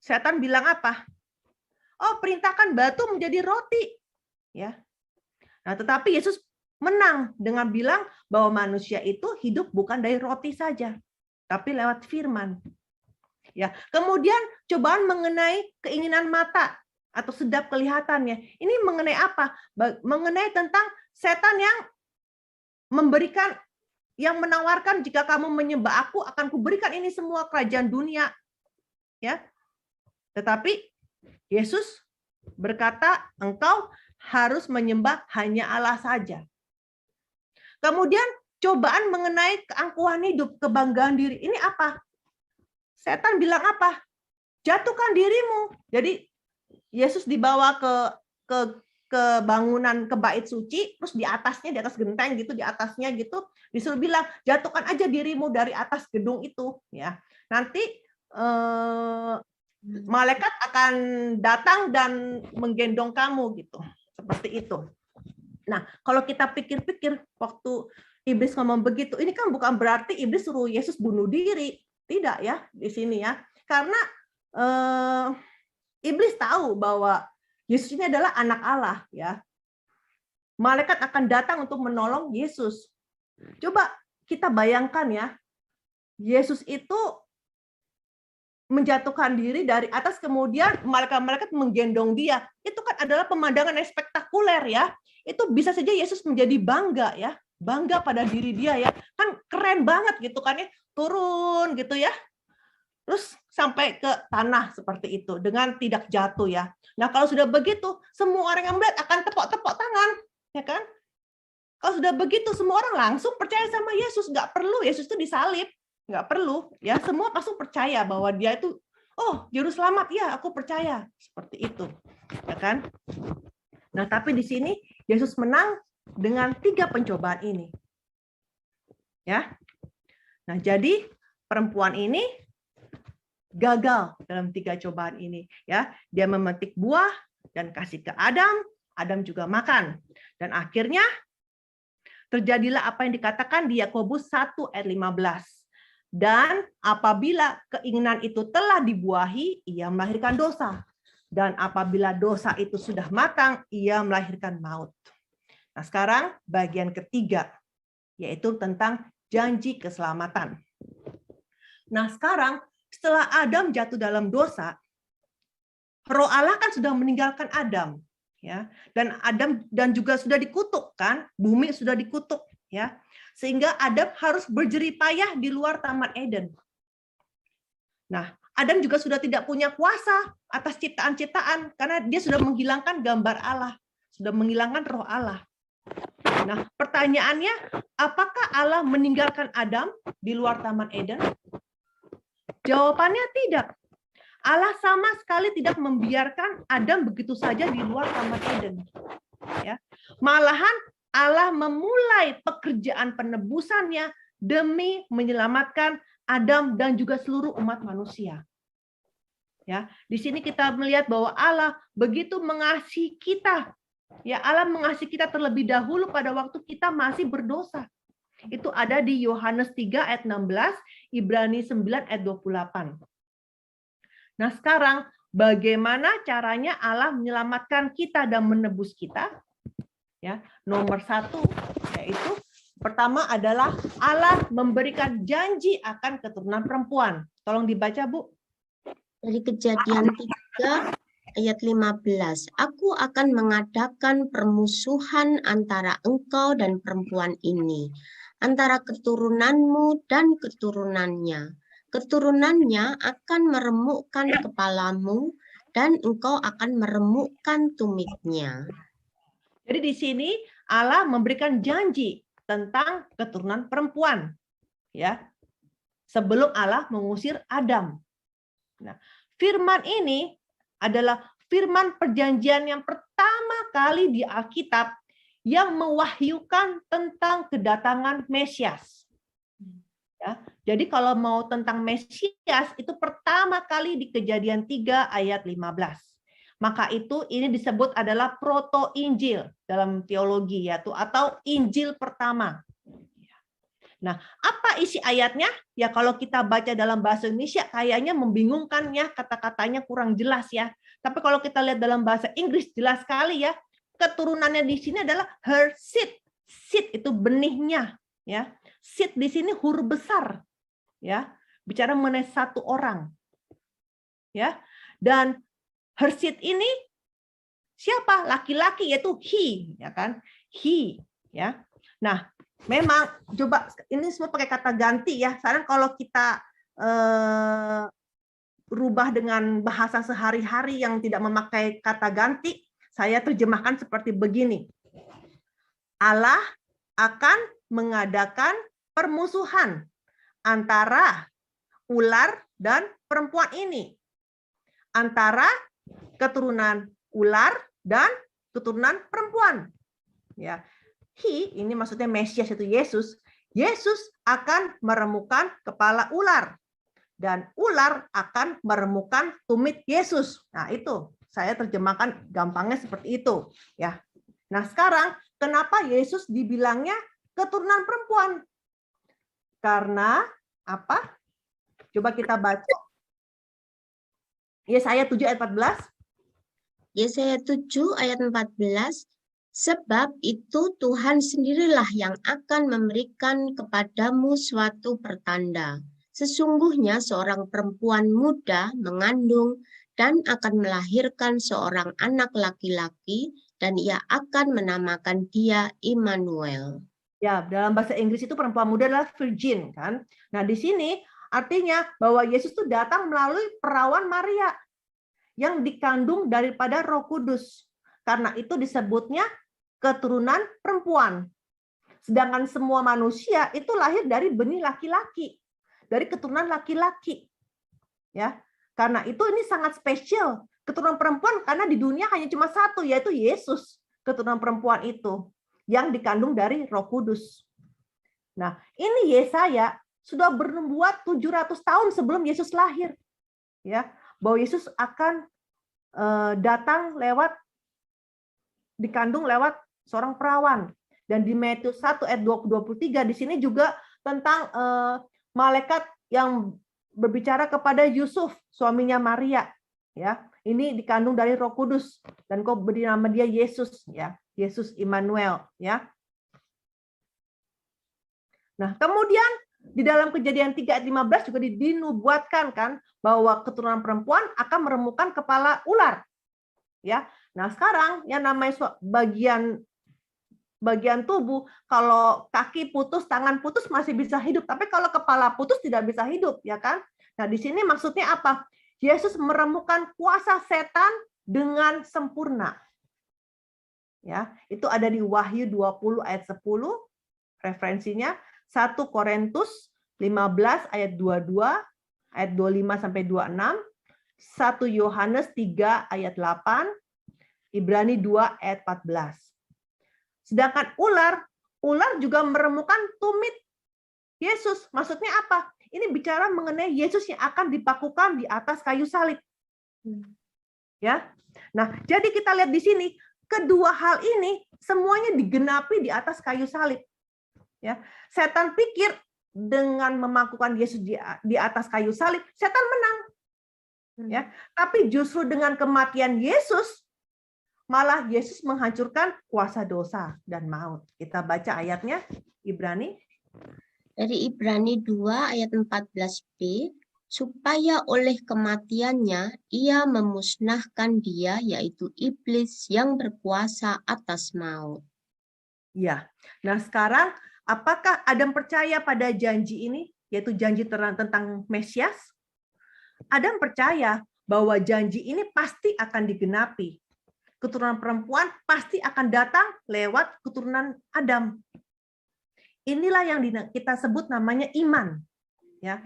setan bilang apa? Oh, perintahkan batu menjadi roti. Ya. Nah, tetapi Yesus menang dengan bilang bahwa manusia itu hidup bukan dari roti saja, tapi lewat firman. Ya, kemudian cobaan mengenai keinginan mata atau sedap kelihatannya. Ini mengenai apa? Mengenai tentang setan yang memberikan, yang menawarkan, jika kamu menyembah aku, akan kuberikan ini semua kerajaan dunia. Ya, tetapi Yesus berkata, engkau harus menyembah hanya Allah saja. Kemudian cobaan mengenai keangkuhan hidup, kebanggaan diri. Ini apa? Setan bilang apa? Jatuhkan dirimu. Jadi Yesus dibawa ke bangunan, ke bait suci, terus di atasnya, di atas genteng gitu, di atasnya gitu, disuruh bilang, jatuhkan aja dirimu dari atas gedung itu. Ya, nanti malaikat akan datang dan menggendong kamu gitu, seperti itu. Nah, kalau kita pikir-pikir waktu iblis ngomong begitu, ini kan bukan berarti iblis suruh Yesus bunuh diri, tidak ya di sini ya, karena iblis tahu bahwa Yesus ini adalah anak Allah ya. Malaikat akan datang untuk menolong Yesus. Coba kita bayangkan ya, Yesus itu menjatuhkan diri dari atas, kemudian malaikat-malaikat menggendong dia. Itu kan adalah pemandangan yang spektakuler ya. Itu bisa saja Yesus menjadi bangga ya, bangga pada diri dia ya. Kan keren banget gitu kan ya, turun gitu ya. Terus sampai ke tanah seperti itu dengan tidak jatuh ya. Nah, kalau sudah begitu, semua orang yang melihat akan tepuk-tepuk tangan, ya kan? Kalau sudah begitu, semua orang langsung percaya sama Yesus, nggak perlu Yesus itu disalib. Nggak perlu ya, semua langsung percaya bahwa dia itu, oh, juru selamat ya, aku percaya, seperti itu ya kan. Nah, tapi di sini Yesus menang dengan 3 pencobaan ini ya. Nah, jadi perempuan ini gagal dalam 3 cobaan ini ya. Dia memetik buah dan kasih ke Adam, Adam juga makan, dan akhirnya terjadilah apa yang dikatakan di Yakobus 1 ayat 15. Dan apabila keinginan itu telah dibuahi, ia melahirkan dosa. Dan apabila dosa itu sudah matang, ia melahirkan maut. Nah, sekarang bagian ketiga, yaitu tentang janji keselamatan. Nah, sekarang setelah Adam jatuh dalam dosa, Roh Allah kan sudah meninggalkan Adam, ya. Dan Adam dan juga sudah dikutuk kan, bumi sudah dikutuk, ya. Sehingga Adam harus berjerih payah di luar Taman Eden. Nah, Adam juga sudah tidak punya kuasa atas ciptaan-ciptaan karena dia sudah menghilangkan gambar Allah, sudah menghilangkan roh Allah. Nah, pertanyaannya, apakah Allah meninggalkan Adam di luar Taman Eden? Jawabannya tidak. Allah sama sekali tidak membiarkan Adam begitu saja di luar Taman Eden. Ya. Malahan Allah memulai pekerjaan penebusannya demi menyelamatkan Adam dan juga seluruh umat manusia. Ya, di sini kita melihat bahwa Allah begitu mengasihi kita. Ya, Allah mengasihi kita terlebih dahulu pada waktu kita masih berdosa. Itu ada di Yohanes 3 ayat 16, Ibrani 9 ayat 28. Nah, sekarang bagaimana caranya Allah menyelamatkan kita dan menebus kita? Ya, nomor 1 yaitu pertama adalah Allah memberikan janji akan keturunan perempuan. Tolong dibaca, Bu. Dari Kejadian 3 ayat 15. Aku akan mengadakan permusuhan antara engkau dan perempuan ini, antara keturunanmu dan keturunannya. Keturunannya akan meremukkan kepalamu dan engkau akan meremukkan tumitnya. Jadi di sini Allah memberikan janji tentang keturunan perempuan, ya. sebelum Allah mengusir Adam. Nah, firman ini adalah firman perjanjian yang pertama kali di Alkitab yang mewahyukan tentang kedatangan Mesias. Ya, jadi kalau mau tentang Mesias itu pertama kali di Kejadian 3 ayat 15. Maka itu ini disebut adalah proto-injil dalam teologi yaitu atau Injil pertama. Nah, apa isi ayatnya? Ya kalau kita baca dalam bahasa Indonesia kayaknya membingungkan ya, kata-katanya kurang jelas ya. Tapi kalau kita lihat dalam bahasa Inggris jelas sekali ya. Keturunannya di sini adalah her seed. Seed itu benihnya ya. Seed di sini huruf besar ya. Bicara mengenai satu orang. Ya. Dan her seed ini siapa? Laki-laki yaitu he, ya kan? He, ya. Nah, memang coba ini semua pakai kata ganti ya. Sekarang kalau kita rubah dengan bahasa sehari-hari yang tidak memakai kata ganti, saya terjemahkan seperti begini. Allah akan mengadakan permusuhan antara ular dan perempuan ini. Antara keturunan ular dan keturunan perempuan. Ya. He, ini maksudnya Mesias itu Yesus. Yesus akan meremukkan kepala ular. Dan ular akan meremukkan tumit Yesus. Nah, itu saya terjemahkan gampangnya seperti itu, ya. Nah, sekarang kenapa Yesus dibilangnya keturunan perempuan? Karena apa? Coba kita baca. Yesaya 7 ayat 14. Yesaya 7 ayat 14. Sebab itu Tuhan sendirilah yang akan memberikan kepadamu suatu pertanda. Sesungguhnya seorang perempuan muda mengandung dan akan melahirkan seorang anak laki-laki dan ia akan menamakan dia Immanuel. Ya, dalam bahasa Inggris itu perempuan muda adalah virgin kan. Nah, di sini artinya bahwa Yesus itu datang melalui perawan Maria yang dikandung daripada Roh Kudus. Karena itu disebutnya keturunan perempuan. Sedangkan semua manusia itu lahir dari benih laki-laki, dari keturunan laki-laki. Ya. Karena itu ini sangat spesial. Keturunan perempuan karena di dunia hanya cuma satu, yaitu Yesus, keturunan perempuan itu yang dikandung dari Roh Kudus. Nah, ini Yesaya sudah bernubuat 700 tahun sebelum Yesus lahir. Ya, bahwa Yesus akan datang lewat dikandung lewat seorang perawan. Dan di Matius 1 ayat 23 di sini juga tentang malaikat yang berbicara kepada Yusuf, suaminya Maria, ya. Ini dikandung dari Roh Kudus dan kau beri nama dia Yesus, ya. Yesus Immanuel, ya. Nah, kemudian di dalam Kejadian 3 ayat 15 juga dinubuatkan kan bahwa keturunan perempuan akan meremukkan kepala ular. Ya. Nah, sekarang yang namanya bagian tubuh, kalau kaki putus, tangan putus masih bisa hidup, tapi kalau kepala putus tidak bisa hidup, ya kan? Nah, di sini maksudnya apa? Yesus meremukkan kuasa setan dengan sempurna. Ya, itu ada di Wahyu 20 ayat 10, referensinya 1 Korintus 15 ayat 22, ayat 25 sampai 26, 1 Yohanes 3 ayat 8, Ibrani 2 ayat 14. Sedangkan ular juga meremukkan tumit Yesus. Maksudnya apa? Ini bicara mengenai Yesus yang akan dipakukan di atas kayu salib. Ya. Nah, jadi kita lihat di sini kedua hal ini semuanya digenapi di atas kayu salib. Ya. Setan pikir dengan memakukan Yesus di atas kayu salib, setan menang. Ya. Tapi justru dengan kematian Yesus malah Yesus menghancurkan kuasa dosa dan maut. Kita baca ayatnya, Ibrani. Dari Ibrani 2 ayat 14b, supaya oleh kematiannya ia memusnahkan dia, yaitu iblis yang berkuasa atas maut. Ya, nah sekarang apakah Adam percaya pada janji ini, yaitu janji tentang Mesias? Adam percaya bahwa janji ini pasti akan digenapi. Keturunan perempuan pasti akan datang lewat keturunan Adam. Inilah yang kita sebut namanya iman. Ya.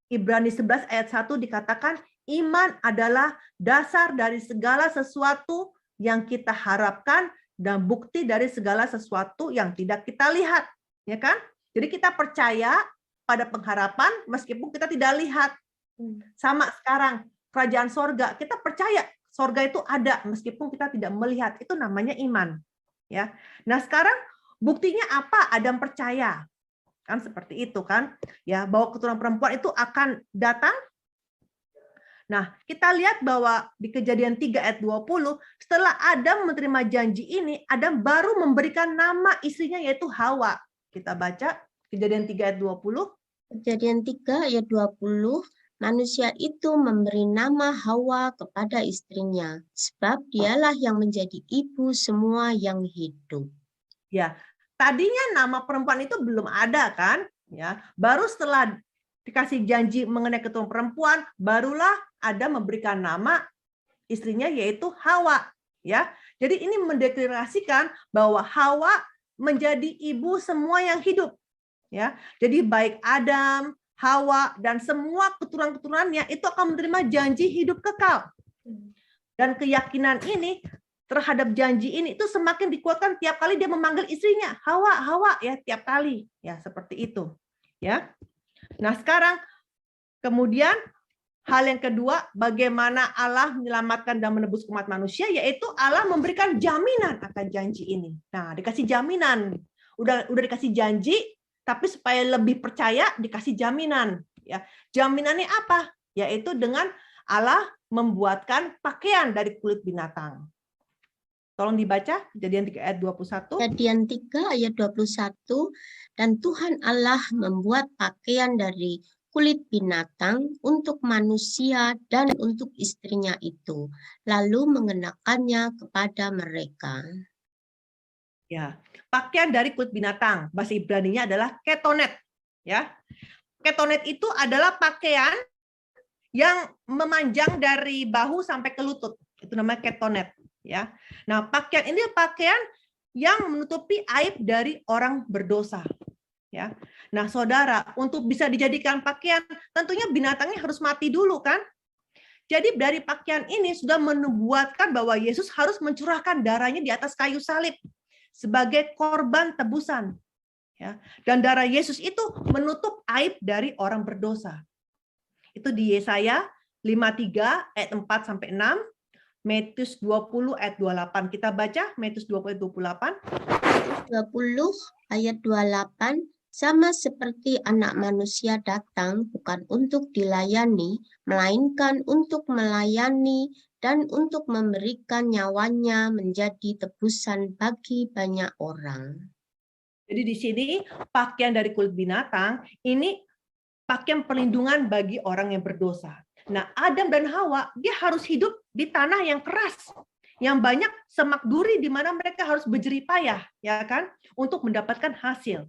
Ibrani 11 ayat 1 dikatakan iman adalah dasar dari segala sesuatu yang kita harapkan dan bukti dari segala sesuatu yang tidak kita lihat, ya kan? Jadi kita percaya pada pengharapan meskipun kita tidak lihat. Sama sekarang kerajaan sorga, kita percaya sorga itu ada meskipun kita tidak melihat, itu namanya iman. Ya. Nah sekarang buktinya apa? Adam percaya. Kan seperti itu kan, ya, bahwa keturunan perempuan itu akan datang. Nah, kita lihat bahwa di Kejadian 3 ayat 20, setelah Adam menerima janji ini, Adam baru memberikan nama istrinya yaitu Hawa. Kita baca Kejadian 3 ayat 20. Kejadian 3 ayat 20, manusia itu memberi nama Hawa kepada istrinya, sebab dialah yang menjadi ibu semua yang hidup. Ya, tadinya nama perempuan itu belum ada kan, ya. Baru setelah dikasih janji mengenai keturunan perempuan, barulah ada memberikan nama istrinya yaitu Hawa, ya. Jadi ini mendeklarasikan bahwa Hawa menjadi ibu semua yang hidup, ya. Jadi baik Adam, Hawa dan semua keturunan-keturunannya itu akan menerima janji hidup kekal. Dan keyakinan ini terhadap janji ini itu semakin dikuatkan tiap kali dia memanggil istrinya Hawa, Hawa, ya, tiap kali, ya, seperti itu, ya. Nah sekarang kemudian hal yang kedua, bagaimana Allah menyelamatkan dan menebus umat manusia, yaitu Allah memberikan jaminan akan janji ini. Nah dikasih jaminan, udah dikasih janji, tapi supaya lebih percaya dikasih jaminan, ya. Jaminannya apa? Yaitu dengan Allah membuatkan pakaian dari kulit binatang. Tolong dibaca Kejadian 3 ayat 21. Kejadian 3 ayat 21, dan Tuhan Allah membuat pakaian dari kulit binatang untuk manusia dan untuk istrinya itu, lalu mengenakannya kepada mereka. Ya, pakaian dari kulit binatang, bahasa Ibraninya adalah ketonet, ya. Ketonet itu adalah pakaian yang memanjang dari bahu sampai ke lutut. Itu namanya ketonet. Ya, nah pakaian ini pakaian yang menutupi aib dari orang berdosa. Ya, nah saudara, untuk bisa dijadikan pakaian, tentunya binatangnya harus mati dulu kan? Jadi dari pakaian ini sudah menubuatkan bahwa Yesus harus mencurahkan darahnya di atas kayu salib sebagai korban tebusan. Ya, dan darah Yesus itu menutup aib dari orang berdosa. Itu di Yesaya 53 ayat 4 sampai 6. Matius 20 ayat 28. Kita baca Matius 20 ayat 28. 20 ayat 28, sama seperti anak manusia datang bukan untuk dilayani, melainkan untuk melayani dan untuk memberikan nyawanya menjadi tebusan bagi banyak orang. Jadi di sini pakaian dari kulit binatang ini pakaian perlindungan bagi orang yang berdosa. Nah, Adam dan Hawa, dia harus hidup di tanah yang keras, yang banyak semak duri di mana mereka harus berjerih payah, ya kan, untuk mendapatkan hasil.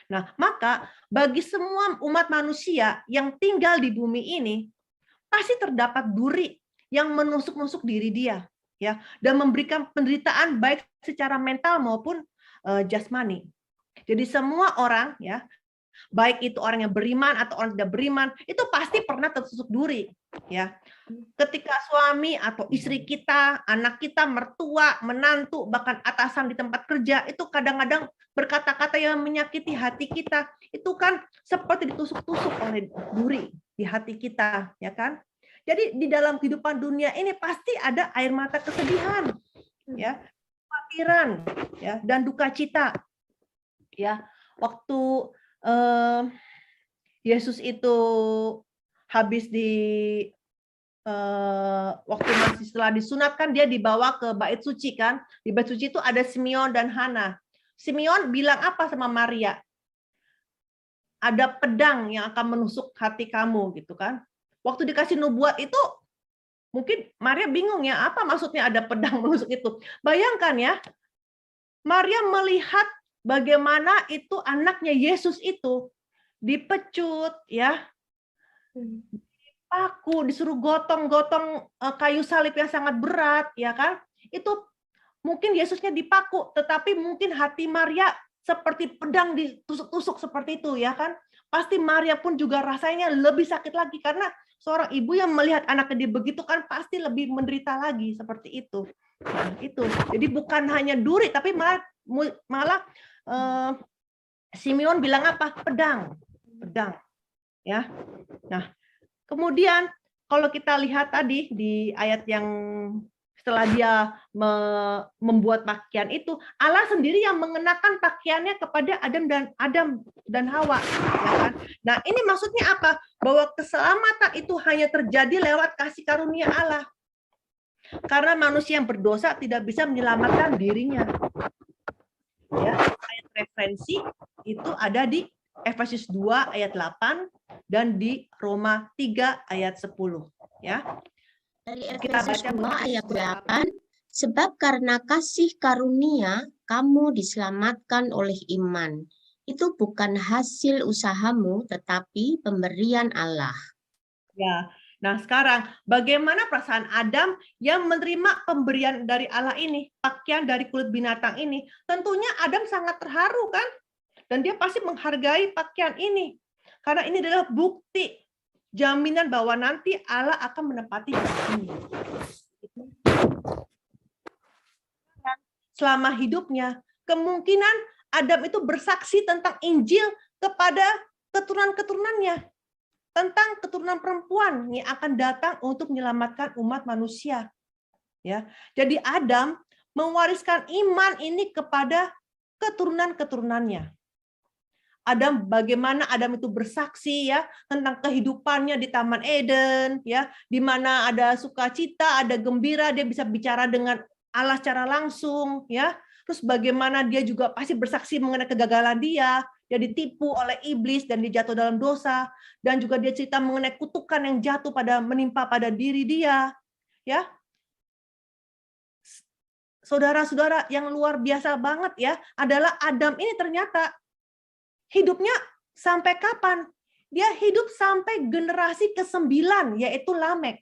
Nah, maka bagi semua umat manusia yang tinggal di bumi ini, pasti terdapat duri yang menusuk-nusuk diri dia, ya, dan memberikan penderitaan baik secara mental maupun jasmani. Jadi semua orang, ya, baik itu orang yang beriman atau orang tidak beriman, itu pasti pernah tertusuk duri, ya. Ketika suami atau istri kita, anak kita, mertua, menantu, bahkan atasan di tempat kerja itu kadang-kadang berkata-kata yang menyakiti hati kita, itu kan seperti ditusuk-tusuk oleh duri di hati kita, ya kan? Jadi di dalam kehidupan dunia ini pasti ada air mata kesedihan, ya, kekhawatiran, ya, dan duka cita, ya. Waktu Yesus itu habis waktu masih setelah disunatkan, dia dibawa ke bait suci kan. Di bait suci itu ada Simeon dan Hana. Simeon bilang apa sama Maria? Ada pedang yang akan menusuk hati kamu gitu kan. Waktu dikasih nubuat itu mungkin Maria bingung ya, apa maksudnya ada pedang menusuk itu. Bayangkan ya, Maria melihat bagaimana itu anaknya Yesus itu dipecut, ya, dipaku, disuruh gotong-gotong kayu salib yang sangat berat, ya kan? Itu mungkin Yesusnya dipaku, tetapi mungkin hati Maria seperti pedang ditusuk-tusuk seperti itu ya kan. Pasti Maria pun juga rasanya lebih sakit lagi karena seorang ibu yang melihat anaknya begitu kan pasti lebih menderita lagi seperti itu. Nah, itu. Jadi bukan hanya duri tapi malah Simeon bilang apa? Pedang. Pedang. Ya. Nah, kemudian kalau kita lihat tadi di ayat yang setelah dia membuat pakaian itu, Allah sendiri yang mengenakan pakaiannya kepada Adam dan Hawa, ya kan? Nah, ini maksudnya apa? Bahwa keselamatan itu hanya terjadi lewat kasih karunia Allah. Karena manusia yang berdosa tidak bisa menyelamatkan dirinya. Ya, ayat referensi itu ada di Efesus 2 ayat 8 dan di Roma 3 ayat 10, ya. Dari Kita Efesus baca 2 ayat 8, sebab karena kasih karunia kamu diselamatkan oleh iman. Itu bukan hasil usahamu, tetapi pemberian Allah. Ya. Nah, sekarang bagaimana perasaan Adam yang menerima pemberian dari Allah ini, pakaian dari kulit binatang ini? Tentunya Adam sangat terharu kan? Dan dia pasti menghargai pakaian ini. Karena ini adalah bukti jaminan bahwa nanti Allah akan menepati janji. Selama hidupnya, kemungkinan Adam itu bersaksi tentang Injil kepada keturunan-keturunannya. Tentang keturunan perempuan yang akan datang untuk menyelamatkan umat manusia. Ya, jadi Adam mewariskan iman ini kepada keturunan-keturunannya. Bagaimana Adam itu bersaksi ya tentang kehidupannya di Taman Eden, ya, di mana ada sukacita, ada gembira, dia bisa bicara dengan Allah secara langsung, ya. Terus bagaimana dia juga pasti bersaksi mengenai kegagalan dia ditipu oleh iblis dan dia jatuh dalam dosa, dan juga dia cerita mengenai kutukan yang jatuh menimpa pada diri dia, ya. Saudara-saudara, yang luar biasa banget ya adalah Adam ini ternyata hidupnya sampai kapan? Dia hidup sampai generasi ke-9, yaitu Lamek.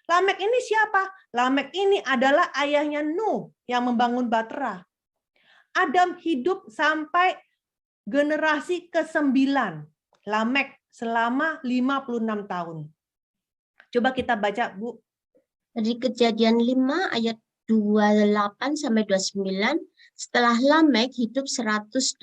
Lamek ini siapa? Lamek ini adalah ayahnya Nuh yang membangun Bahtera. Adam hidup sampai generasi ke-9. Lamek selama 56 tahun. Coba kita baca, Bu. Dari Kejadian 5 ayat 28 sampai 29, setelah Lamek hidup 182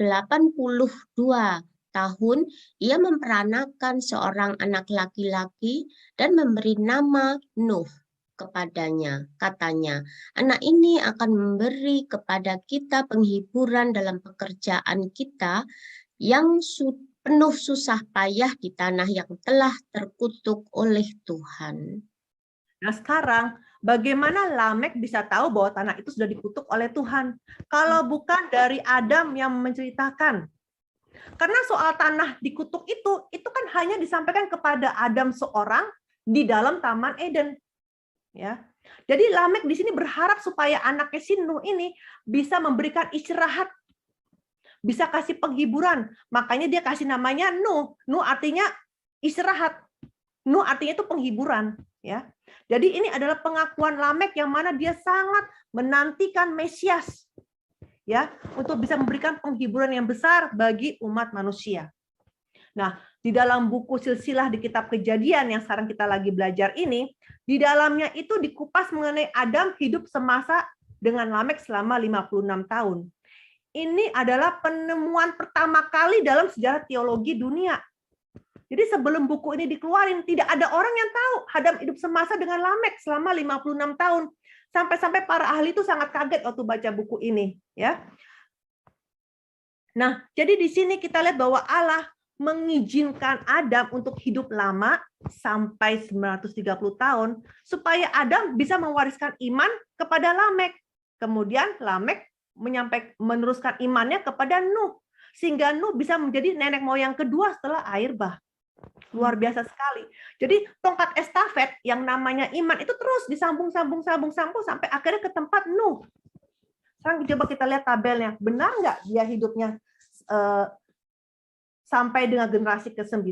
tahun, ia memperanakan seorang anak laki-laki dan memberi nama Nuh kepadanya. Katanya, anak ini akan memberi kepada kita penghiburan dalam pekerjaan kita yang penuh susah payah di tanah yang telah terkutuk oleh Tuhan. Nah, sekarang bagaimana Lamek bisa tahu bahwa tanah itu sudah dikutuk oleh Tuhan? Kalau bukan dari Adam yang menceritakan. Karena soal tanah dikutuk itu kan hanya disampaikan kepada Adam seorang di dalam Taman Eden. Ya. Jadi Lamek di sini berharap supaya anaknya si Nuh ini bisa memberikan istirahat, bisa kasih penghiburan. Makanya dia kasih namanya Nuh. Nuh artinya istirahat. Nuh artinya itu penghiburan. Ya. Jadi ini adalah pengakuan Lamek yang mana dia sangat menantikan Mesias, ya, untuk bisa memberikan penghiburan yang besar bagi umat manusia. Nah, di dalam buku silsilah di kitab Kejadian yang sekarang kita lagi belajar ini, di dalamnya itu dikupas mengenai Adam hidup semasa dengan Lamek selama 56 tahun. Ini adalah penemuan pertama kali dalam sejarah teologi dunia. Jadi sebelum buku ini dikeluarin, tidak ada orang yang tahu Adam hidup semasa dengan Lamek selama 56 tahun. Sampai-sampai para ahli itu sangat kaget waktu baca buku ini, ya. Nah, jadi di sini kita lihat bahwa Allah mengizinkan Adam untuk hidup lama sampai 930 tahun supaya Adam bisa mewariskan iman kepada Lamek. Kemudian Lamek meneruskan imannya kepada Nuh sehingga Nuh bisa menjadi nenek moyang kedua setelah air bah. Luar biasa sekali. Jadi tongkat estafet yang namanya iman itu terus disambung sampai akhirnya ke tempat Nuh. Sekarang coba kita lihat tabelnya. Benar nggak dia hidupnya sampai dengan generasi ke-9,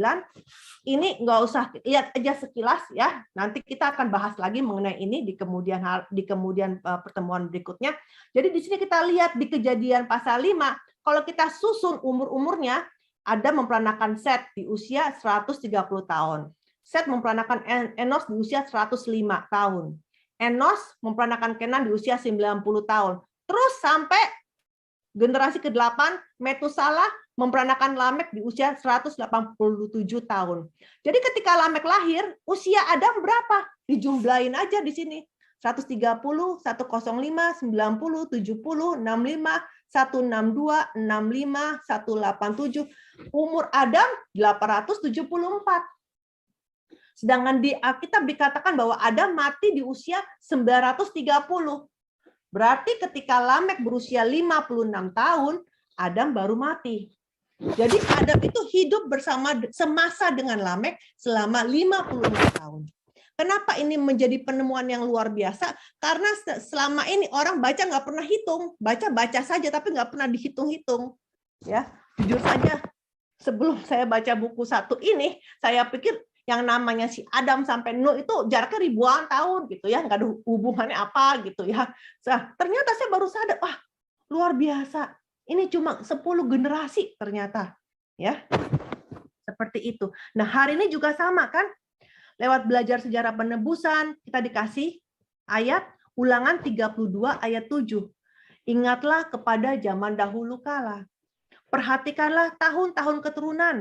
ini nggak usah lihat aja sekilas ya. Nanti kita akan bahas lagi mengenai ini di kemudian pertemuan berikutnya. Jadi di sini kita lihat di Kejadian pasal 5, kalau kita susun umur-umurnya, Adam memperanakan Set di usia 130 tahun. Set memperanakan Enos di usia 105 tahun. Enos memperanakan Kenan di usia 90 tahun. Terus sampai generasi ke-8, Metusalah memperanakan Lamek di usia 187 tahun. Jadi ketika Lamek lahir, usia Adam berapa? Dijumlahin aja di sini. 130, 105, 90, 70, 65, 162, 65, 187. Umur Adam 874. Sedangkan di Alkitab dikatakan bahwa Adam mati di usia 930. Berarti ketika Lamek berusia 56 tahun, Adam baru mati. Jadi Adam itu hidup semasa dengan Lamek selama 56 tahun. Kenapa ini menjadi penemuan yang luar biasa? Karena selama ini orang baca nggak pernah hitung, baca saja tapi nggak pernah dihitung-hitung. Ya, jujur saja, sebelum saya baca buku satu ini, saya pikir yang namanya si Adam sampai Nuh itu jaraknya ribuan tahun gitu ya, nggak ada hubungannya apa gitu ya. Nah, ternyata saya baru sadar, wah luar biasa. Ini cuma 10 generasi ternyata ya. Seperti itu. Nah, hari ini juga sama kan? Lewat belajar sejarah penebusan, kita dikasih ayat Ulangan 32 ayat 7. Ingatlah kepada zaman dahulu kala. Perhatikanlah tahun-tahun keturunan.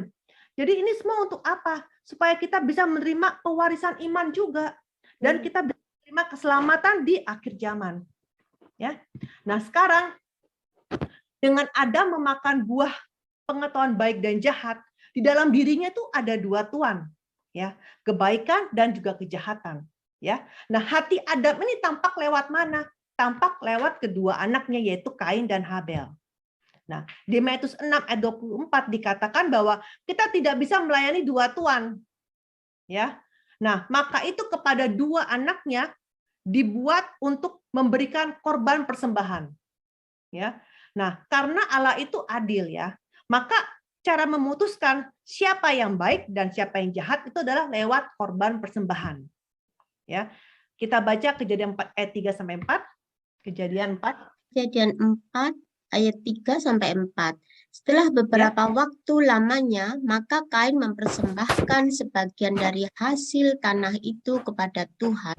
Jadi ini semua untuk apa? Supaya kita bisa menerima pewarisan iman juga. Dan kita bisa menerima keselamatan di akhir zaman. Ya. Nah sekarang, dengan Adam memakan buah pengetahuan baik dan jahat, di dalam dirinya itu ada dua tuan. Ya, kebaikan dan juga kejahatan. Ya. Nah hati Adam ini tampak lewat mana? Tampak lewat kedua anaknya, yaitu Kain dan Habel. Nah, di Matius 6 ayat 24 dikatakan bahwa kita tidak bisa melayani dua tuan. Ya. Nah, maka itu kepada dua anaknya dibuat untuk memberikan korban persembahan. Ya. Nah, karena Allah itu adil ya, maka cara memutuskan siapa yang baik dan siapa yang jahat itu adalah lewat korban persembahan. Ya. Kita baca Kejadian 4 ayat 3 sampai 4. Kejadian 4. Kejadian 4 ayat 3 sampai 4. Setelah beberapa waktu lamanya, maka Kain mempersembahkan sebagian dari hasil tanah itu kepada Tuhan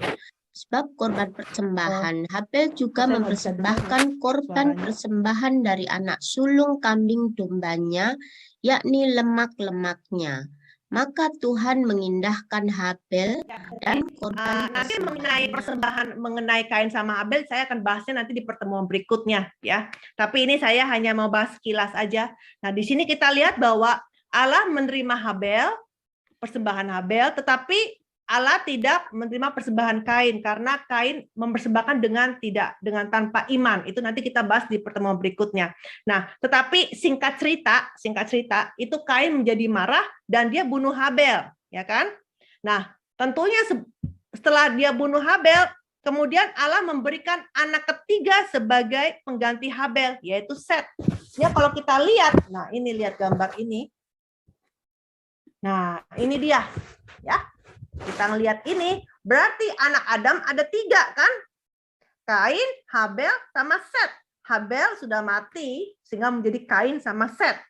sebab korban persembahan. Habel juga mempersembahkan korban persembahan dari anak sulung kambing dombanya, yakni lemak-lemaknya. Maka Tuhan mengindahkan Habel dan korban nanti mengenai persembahan, mengenai Kain sama Habel, saya akan bahasnya nanti di pertemuan berikutnya ya. Tapi ini saya hanya mau bahas kilas aja. Nah, di sini kita lihat bahwa Allah menerima Habel, persembahan Habel, tetapi Allah tidak menerima persembahan Kain karena Kain mempersembahkan dengan tanpa iman. Itu nanti kita bahas di pertemuan berikutnya. Nah, tetapi singkat cerita itu Kain menjadi marah dan dia bunuh Habel, ya kan? Nah, tentunya setelah dia bunuh Habel, kemudian Allah memberikan anak ketiga sebagai pengganti Habel, yaitu Set. Ya, kalau kita lihat, nah ini lihat gambar ini. Nah, ini dia, ya. Kita ngelihat ini, berarti anak Adam ada 3 kan? Kain, Habel, sama Set. Habel sudah mati sehingga menjadi Kain sama Set.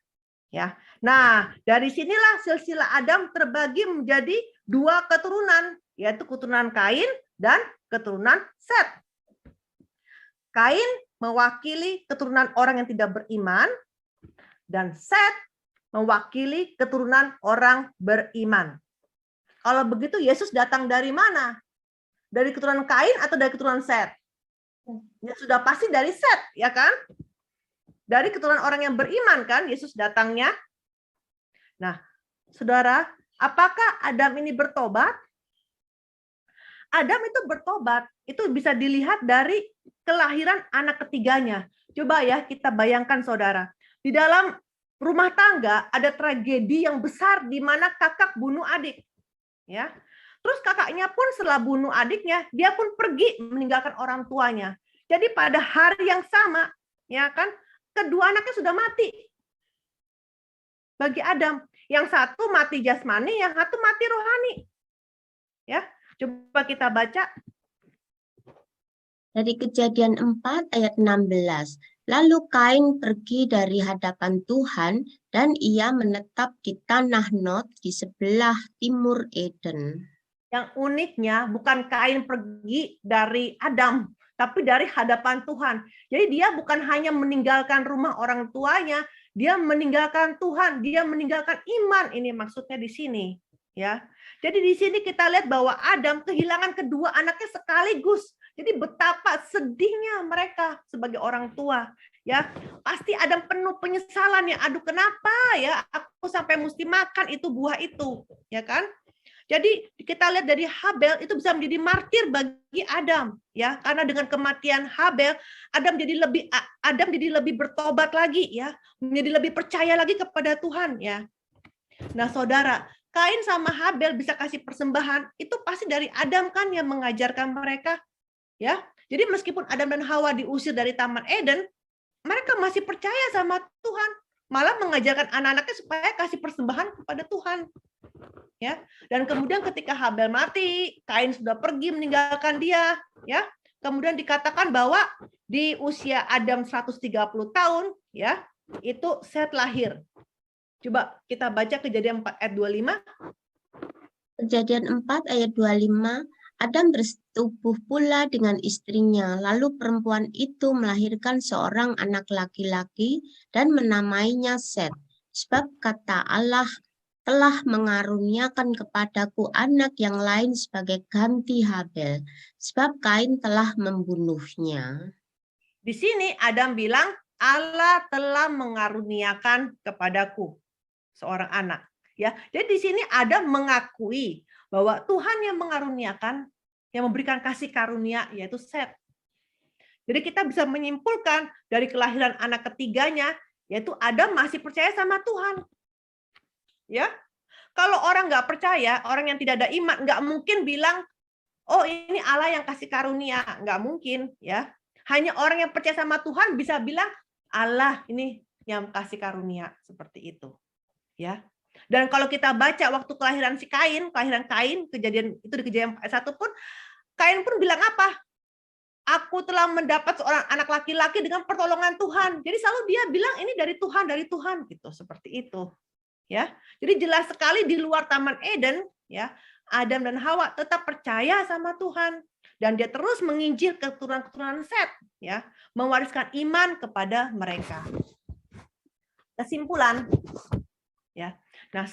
Ya. Nah, dari sinilah silsilah Adam terbagi menjadi 2 keturunan, yaitu keturunan Kain dan keturunan Set. Kain mewakili keturunan orang yang tidak beriman dan Set mewakili keturunan orang beriman. Kalau begitu Yesus datang dari mana? Dari keturunan Kain atau dari keturunan Set? Ya sudah pasti dari Set, ya kan? Dari keturunan orang yang beriman kan Yesus datangnya. Nah, Saudara, apakah Adam ini bertobat? Adam itu bertobat, itu bisa dilihat dari kelahiran anak ketiganya. Coba ya kita bayangkan Saudara. Di dalam rumah tangga ada tragedi yang besar di mana kakak bunuh adik. Ya, terus kakaknya pun setelah bunuh adiknya, dia pun pergi meninggalkan orang tuanya. Jadi pada hari yang sama, ya kan, kedua anaknya sudah mati. bagi Adam. Yang satu mati jasmani, yang satu mati rohani. Ya, coba kita baca. Dari Kejadian 4 ayat 16. Lalu Kain pergi dari hadapan Tuhan dan ia menetap di tanah Nod di sebelah timur Eden. Yang uniknya bukan Kain pergi dari Adam, tapi dari hadapan Tuhan. Jadi dia bukan hanya meninggalkan rumah orang tuanya, dia meninggalkan Tuhan, dia meninggalkan iman. Ini maksudnya di sini, ya. Jadi di sini kita lihat bahwa Adam kehilangan kedua anaknya sekaligus. Jadi betapa sedihnya mereka sebagai orang tua, ya. Pasti Adam penuh penyesalan ya. Aduh, kenapa ya aku sampai mesti makan itu buah itu, ya kan? Jadi kita lihat dari Habel itu bisa menjadi martir bagi Adam, ya. Karena dengan kematian Habel, Adam jadi lebih bertobat lagi, ya. Menjadi lebih percaya lagi kepada Tuhan, ya. Nah, saudara, Kain sama Habel bisa kasih persembahan, itu pasti dari Adam kan yang mengajarkan mereka, ya. Jadi meskipun Adam dan Hawa diusir dari Taman Eden, mereka masih percaya sama Tuhan, malah mengajarkan anak-anaknya supaya kasih persembahan kepada Tuhan. Ya, dan kemudian ketika Habel mati, Kain sudah pergi meninggalkan dia, ya. Kemudian dikatakan bahwa di usia Adam 130 tahun, ya, itu Set lahir. Coba kita baca Kejadian 4 ayat 25. Kejadian 4 ayat 25. Adam bersetubuh pula dengan istrinya, lalu perempuan itu melahirkan seorang anak laki-laki dan menamainya Set. Sebab kata Allah telah mengaruniakan kepadaku anak yang lain sebagai ganti Habel, sebab Kain telah membunuhnya. Di sini Adam bilang, Allah telah mengaruniakan kepadaku seorang anak. Ya, jadi di sini Adam mengakui bahwa Tuhan yang mengaruniakan, yang memberikan kasih karunia, yaitu Set. Jadi kita bisa menyimpulkan dari kelahiran anak ketiganya, yaitu Adam masih percaya sama Tuhan. Ya, kalau orang nggak percaya, orang yang tidak ada iman, nggak mungkin bilang, oh ini Allah yang kasih karunia, nggak mungkin, ya. Hanya orang yang percaya sama Tuhan bisa bilang Allah ini yang kasih karunia, seperti itu, ya. Dan kalau kita baca waktu kelahiran Kain, kejadian itu di Kejadian 1 pun, Kain pun bilang apa? Aku telah mendapat seorang anak laki-laki dengan pertolongan Tuhan. Jadi selalu dia bilang ini dari Tuhan, gitu, seperti itu. Ya, jadi jelas sekali di luar Taman Eden, ya, Adam dan Hawa tetap percaya sama Tuhan dan dia terus menginjil keturunan-keturunan Set, ya, mewariskan iman kepada mereka. Kesimpulan, ya. Nah,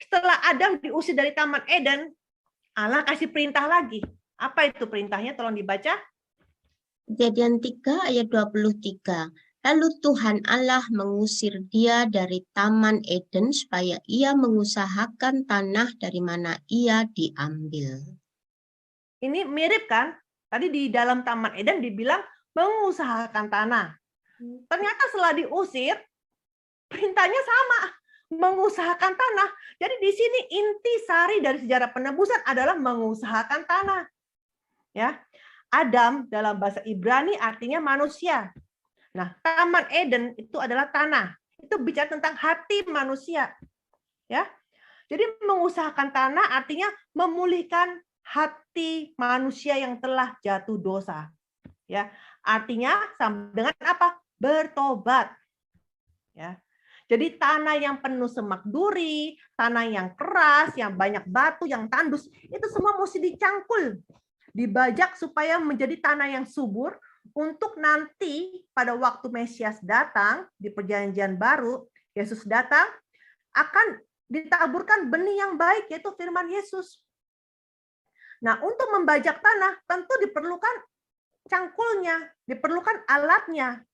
setelah Adam diusir dari Taman Eden, Allah kasih perintah lagi. Apa itu perintahnya? Tolong dibaca. Kejadian 3 ayat 23. Lalu Tuhan Allah mengusir dia dari Taman Eden supaya ia mengusahakan tanah dari mana ia diambil. Ini mirip kan? Tadi di dalam Taman Eden dibilang mengusahakan tanah. Ternyata setelah diusir, perintahnya sama, mengusahakan tanah. Jadi di sini inti sari dari sejarah penebusan adalah mengusahakan tanah. Ya, Adam dalam bahasa Ibrani artinya manusia. Nah, Taman Eden itu adalah tanah. Itu bicara tentang hati manusia. Ya. Jadi mengusahakan tanah artinya memulihkan hati manusia yang telah jatuh dosa. Ya. Artinya sama dengan apa? Bertobat. Ya. Jadi tanah yang penuh semak duri, tanah yang keras, yang banyak batu, yang tandus, itu semua mesti dicangkul, dibajak supaya menjadi tanah yang subur. Untuk nanti pada waktu Mesias datang di perjanjian baru, Yesus datang, akan ditaburkan benih yang baik, yaitu firman Yesus. Nah, untuk membajak tanah tentu diperlukan cangkulnya, diperlukan alatnya.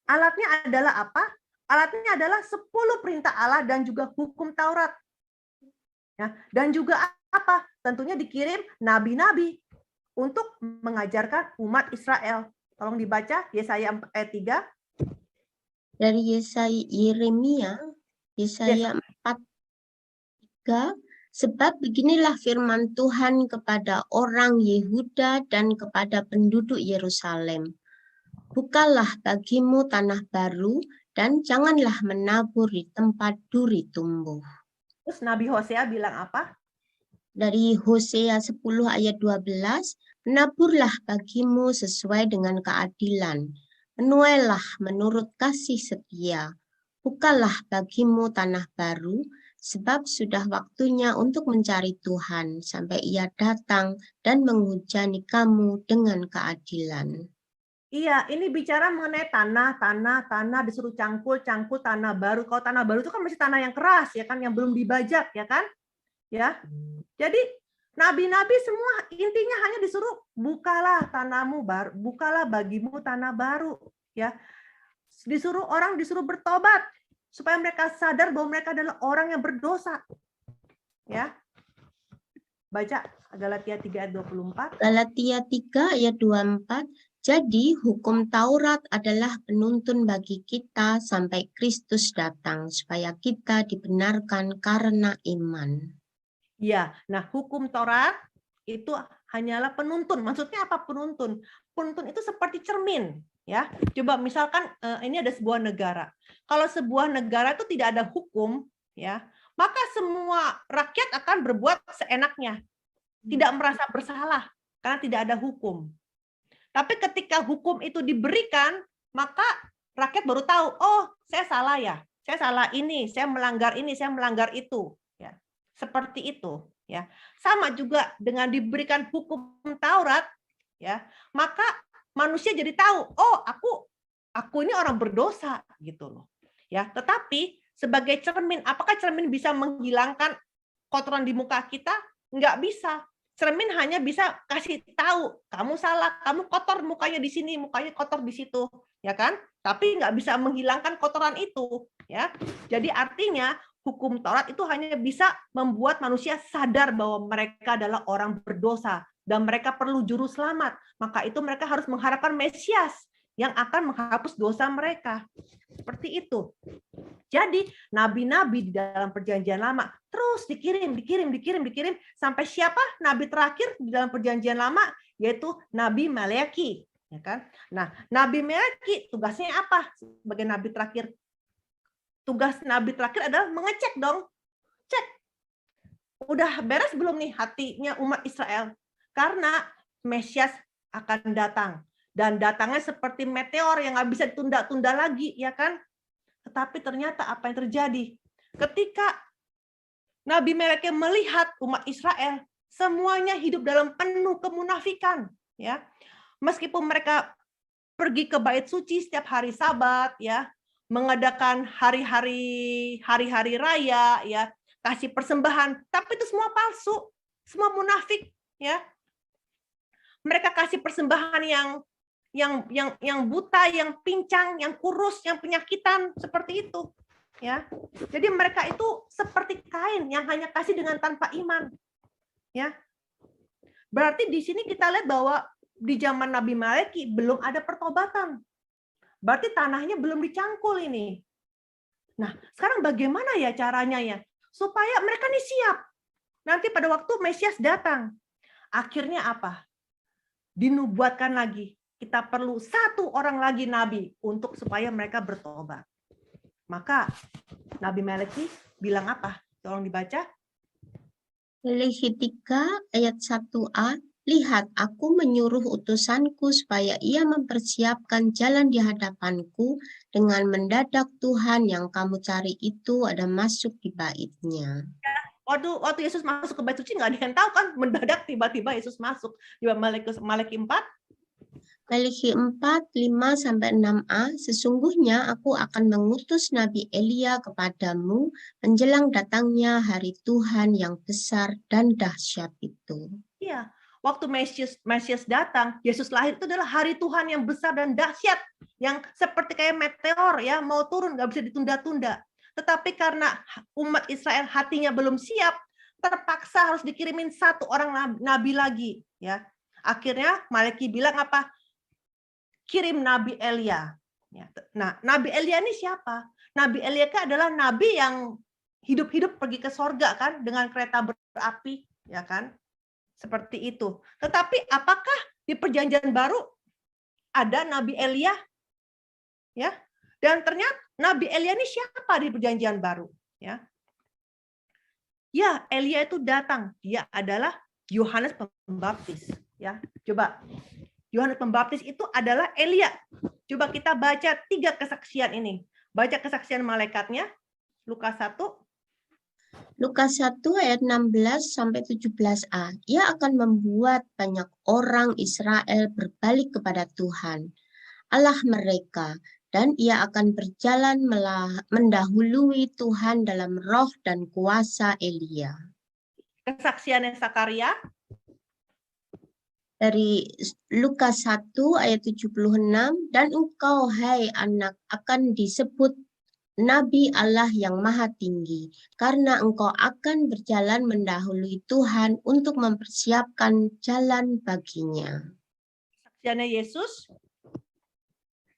Alatnya adalah apa? Alatnya adalah 10 perintah Allah dan juga hukum Taurat. Ya, dan juga apa? Tentunya dikirim nabi-nabi untuk mengajarkan umat Israel. Tolong dibaca Yesaya 4 ayat 3. Dari Yeremia 4:3, sebab beginilah firman Tuhan kepada orang Yehuda dan kepada penduduk Yerusalem. Bukalah bagimu tanah baru dan janganlah menabur di tempat duri tumbuh. Terus Nabi Hosea bilang apa? Dari Hosea 10 ayat 12, menaburlah bagimu sesuai dengan keadilan, menuailah menurut kasih setia, bukalah bagimu tanah baru, sebab sudah waktunya untuk mencari Tuhan sampai Ia datang dan menghujani kamu dengan keadilan. Iya, ini bicara mengenai tanah disuruh cangkul tanah baru. Kalau tanah baru itu kan masih tanah yang keras ya kan, yang belum dibajak ya kan? Ya. Jadi nabi-nabi semua intinya hanya disuruh bukalah tanahmu baru, bukalah bagimu tanah baru ya. Orang disuruh bertobat supaya mereka sadar bahwa mereka adalah orang yang berdosa. Ya. Baca Galatia 3 ayat 24. Galatia 3 ayat 24. Jadi hukum Taurat adalah penuntun bagi kita sampai Kristus datang supaya kita dibenarkan karena iman. Ya, nah hukum Taurat itu hanyalah penuntun. Maksudnya apa penuntun? Penuntun itu seperti cermin, ya. Coba misalkan ini ada sebuah negara. Kalau sebuah negara itu tidak ada hukum, ya, maka semua rakyat akan berbuat seenaknya, tidak merasa bersalah karena tidak ada hukum. Tapi ketika hukum itu diberikan, maka rakyat baru tahu, oh, saya salah ya. Saya salah ini, saya melanggar itu, ya. Seperti itu, ya. Sama juga dengan diberikan hukum Taurat, ya. Maka manusia jadi tahu, oh, aku ini orang berdosa gitu loh. Ya, tetapi sebagai cermin, apakah cermin bisa menghilangkan kotoran di muka kita? Enggak bisa. Cermin hanya bisa kasih tahu, kamu salah, kamu kotor mukanya di sini, mukanya kotor di situ, ya kan? Tapi nggak bisa menghilangkan kotoran itu, ya. Jadi artinya hukum Taurat itu hanya bisa membuat manusia sadar bahwa mereka adalah orang berdosa dan mereka perlu juru selamat. Maka itu mereka harus mengharapkan Mesias yang akan menghapus dosa mereka. Seperti itu. Jadi nabi-nabi di dalam perjanjian lama terus dikirim sampai siapa nabi terakhir di dalam perjanjian lama, yaitu Nabi Maleaki, ya kan? Nah, Nabi Maleaki tugasnya apa sebagai nabi terakhir? Tugas nabi terakhir adalah mengecek dong. Cek. Udah beres belum nih hatinya umat Israel? Karena Mesias akan datang. Dan datangnya seperti meteor yang nggak bisa ditunda-tunda lagi, ya kan? Tetapi ternyata apa yang terjadi? Ketika Nabi Maleaki melihat umat Israel, semuanya hidup dalam penuh kemunafikan. Ya, meskipun mereka pergi ke bait suci setiap hari Sabat, ya, mengadakan hari-hari raya, ya, kasih persembahan, tapi itu semua palsu, semua munafik, ya. Mereka kasih persembahan yang buta, yang pincang, yang kurus, yang penyakitan, seperti itu. Ya, jadi mereka itu seperti Kain yang hanya kasih dengan tanpa iman. Ya, berarti di sini kita lihat bahwa di zaman Nabi Maleaki belum ada pertobatan. Berarti tanahnya belum dicangkul ini. Nah, sekarang bagaimana ya caranya ya supaya mereka ini siap nanti pada waktu Mesias datang? Akhirnya apa? Dinubuatkan lagi. Kita perlu satu orang lagi nabi untuk supaya mereka bertobat. Maka Nabi Maleaki bilang apa? Tolong dibaca. Maleaki 3 ayat 1a, lihat aku menyuruh utusanku supaya ia mempersiapkan jalan di hadapanku, dengan mendadak Tuhan yang kamu cari itu ada masuk di baitnya. Waktu Yesus masuk ke bait suci nggak ada yang tahu kan, mendadak tiba-tiba Yesus masuk. Di Maleaki 4. Maleaki 4, 5-6a, sesungguhnya aku akan mengutus Nabi Elia kepadamu menjelang datangnya hari Tuhan yang besar dan dahsyat itu. Iya, waktu Mesias datang, Yesus lahir itu adalah hari Tuhan yang besar dan dahsyat, yang seperti kayak meteor ya, mau turun nggak bisa ditunda-tunda. Tetapi karena umat Israel hatinya belum siap, terpaksa harus dikirimin satu orang nabi lagi ya. Akhirnya Maleaki bilang apa? Kirim Nabi Elia. Nah, Nabi Elia ini siapa? Nabi Elia adalah nabi yang hidup-hidup pergi ke sorga kan dengan kereta berapi, ya kan? Seperti itu. Tetapi apakah di Perjanjian Baru ada Nabi Elia? Ya, Dan ternyata Nabi Elia ini siapa di Perjanjian Baru? Ya, Elia itu datang. Dia adalah Yohanes Pembaptis. Ya, coba Yohanes Pembaptis itu adalah Elia. Coba kita baca 3 kesaksian ini. Baca kesaksian malaikatnya, Lukas 1. Lukas 1 ayat 16 sampai 17a. Ia akan membuat banyak orang Israel berbalik kepada Tuhan, Allah mereka, dan ia akan berjalan mendahului Tuhan dalam roh dan kuasa Elia. Kesaksiannya Sakaria. Dari Lukas 1 ayat 76, dan engkau hai anak akan disebut Nabi Allah yang Maha Tinggi, karena engkau akan berjalan mendahului Tuhan untuk mempersiapkan jalan baginya. Kesaksiannya Yesus.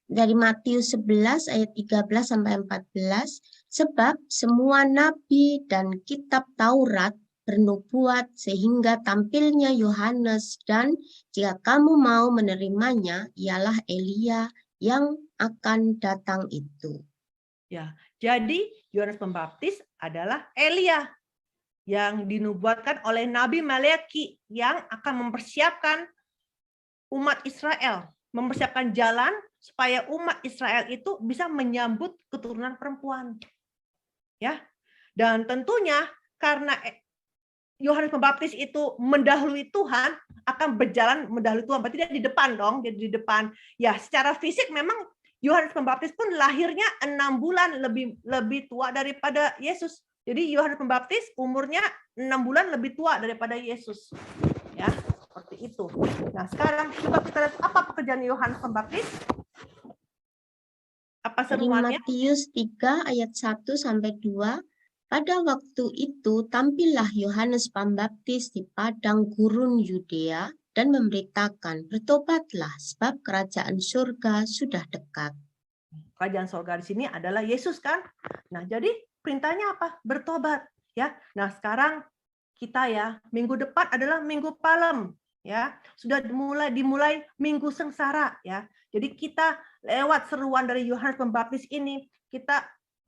Dari Matius 11 ayat 13 sampai 14, sebab semua nabi dan kitab Taurat bernubuat sehingga tampilnya Yohanes, dan jika kamu mau menerimanya, ialah Elia yang akan datang itu. Ya, jadi Yohanes Pembaptis adalah Elia yang dinubuatkan oleh Nabi Maleaki yang akan mempersiapkan umat Israel, mempersiapkan jalan supaya umat Israel itu bisa menyambut keturunan perempuan. Ya. Dan tentunya karena Yohanes Pembaptis itu mendahului Tuhan, akan berjalan mendahului Tuhan, berarti dia di depan dong, dia di depan. Ya, secara fisik memang Yohanes Pembaptis pun lahirnya 6 bulan lebih tua daripada Yesus. Jadi Yohanes Pembaptis umurnya 6 bulan lebih tua daripada Yesus. Ya, seperti itu. Nah, sekarang coba kita lihat apa pekerjaan Yohanes Pembaptis. Apa Dari seruannya? Matius 3 ayat 1 sampai 2. Pada waktu itu tampillah Yohanes Pembaptis di padang gurun Yudea dan memberitakan, bertobatlah sebab kerajaan surga sudah dekat. Kerajaan surga di sini adalah Yesus kan? Nah, jadi perintahnya apa? Bertobat, ya. Nah, sekarang kita ya, minggu depan adalah Minggu Palem, ya. Sudah dimulai Minggu Sengsara, ya. Jadi kita lewat seruan dari Yohanes Pembaptis ini,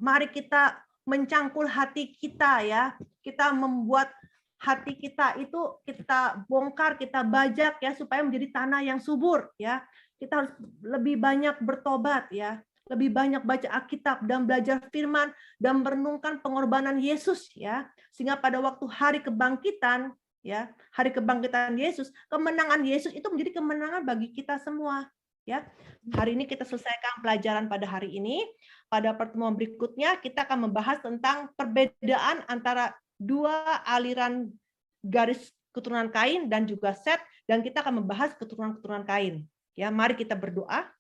mari kita mencangkul hati kita, ya. Kita membuat hati kita itu kita bongkar, kita bajak, ya, supaya menjadi tanah yang subur, ya. Kita harus lebih banyak bertobat, ya, lebih banyak baca Alkitab dan belajar firman dan merenungkan pengorbanan Yesus, ya, sehingga pada waktu hari kebangkitan, ya, hari kebangkitan Yesus, kemenangan Yesus itu menjadi kemenangan bagi kita semua, ya. Hari ini kita selesaikan pelajaran pada hari ini. Pada pertemuan berikutnya kita akan membahas tentang perbedaan antara 2 aliran garis keturunan Kain dan juga Set, dan kita akan membahas keturunan-keturunan Kain. Ya, mari kita berdoa.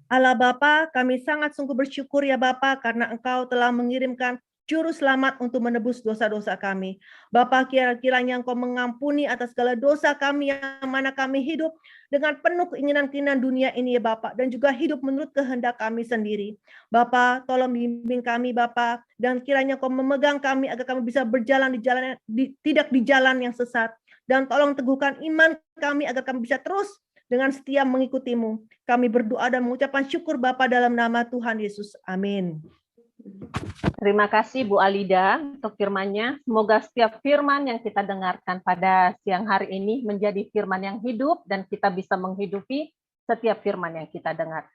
Allah Bapa, kami sangat sungguh bersyukur ya Bapa, karena Engkau telah mengirimkan Juru Selamat untuk menebus dosa-dosa kami. Bapa, kiranya Engkau mengampuni atas segala dosa kami yang mana kami hidup dengan penuh keinginan-keinginan dunia ini ya Bapa, dan juga hidup menurut kehendak kami sendiri. Bapa, tolong bimbing kami Bapa, dan kiranya Engkau memegang kami agar kami bisa berjalan tidak di jalan yang sesat. Dan tolong teguhkan iman kami agar kami bisa terus dengan setia mengikutimu. Kami berdoa dan mengucapkan syukur Bapa dalam nama Tuhan Yesus. Amin. Terima kasih Bu Alida untuk firman-Nya. Semoga setiap firman yang kita dengarkan pada siang hari ini menjadi firman yang hidup dan kita bisa menghidupi setiap firman yang kita dengar.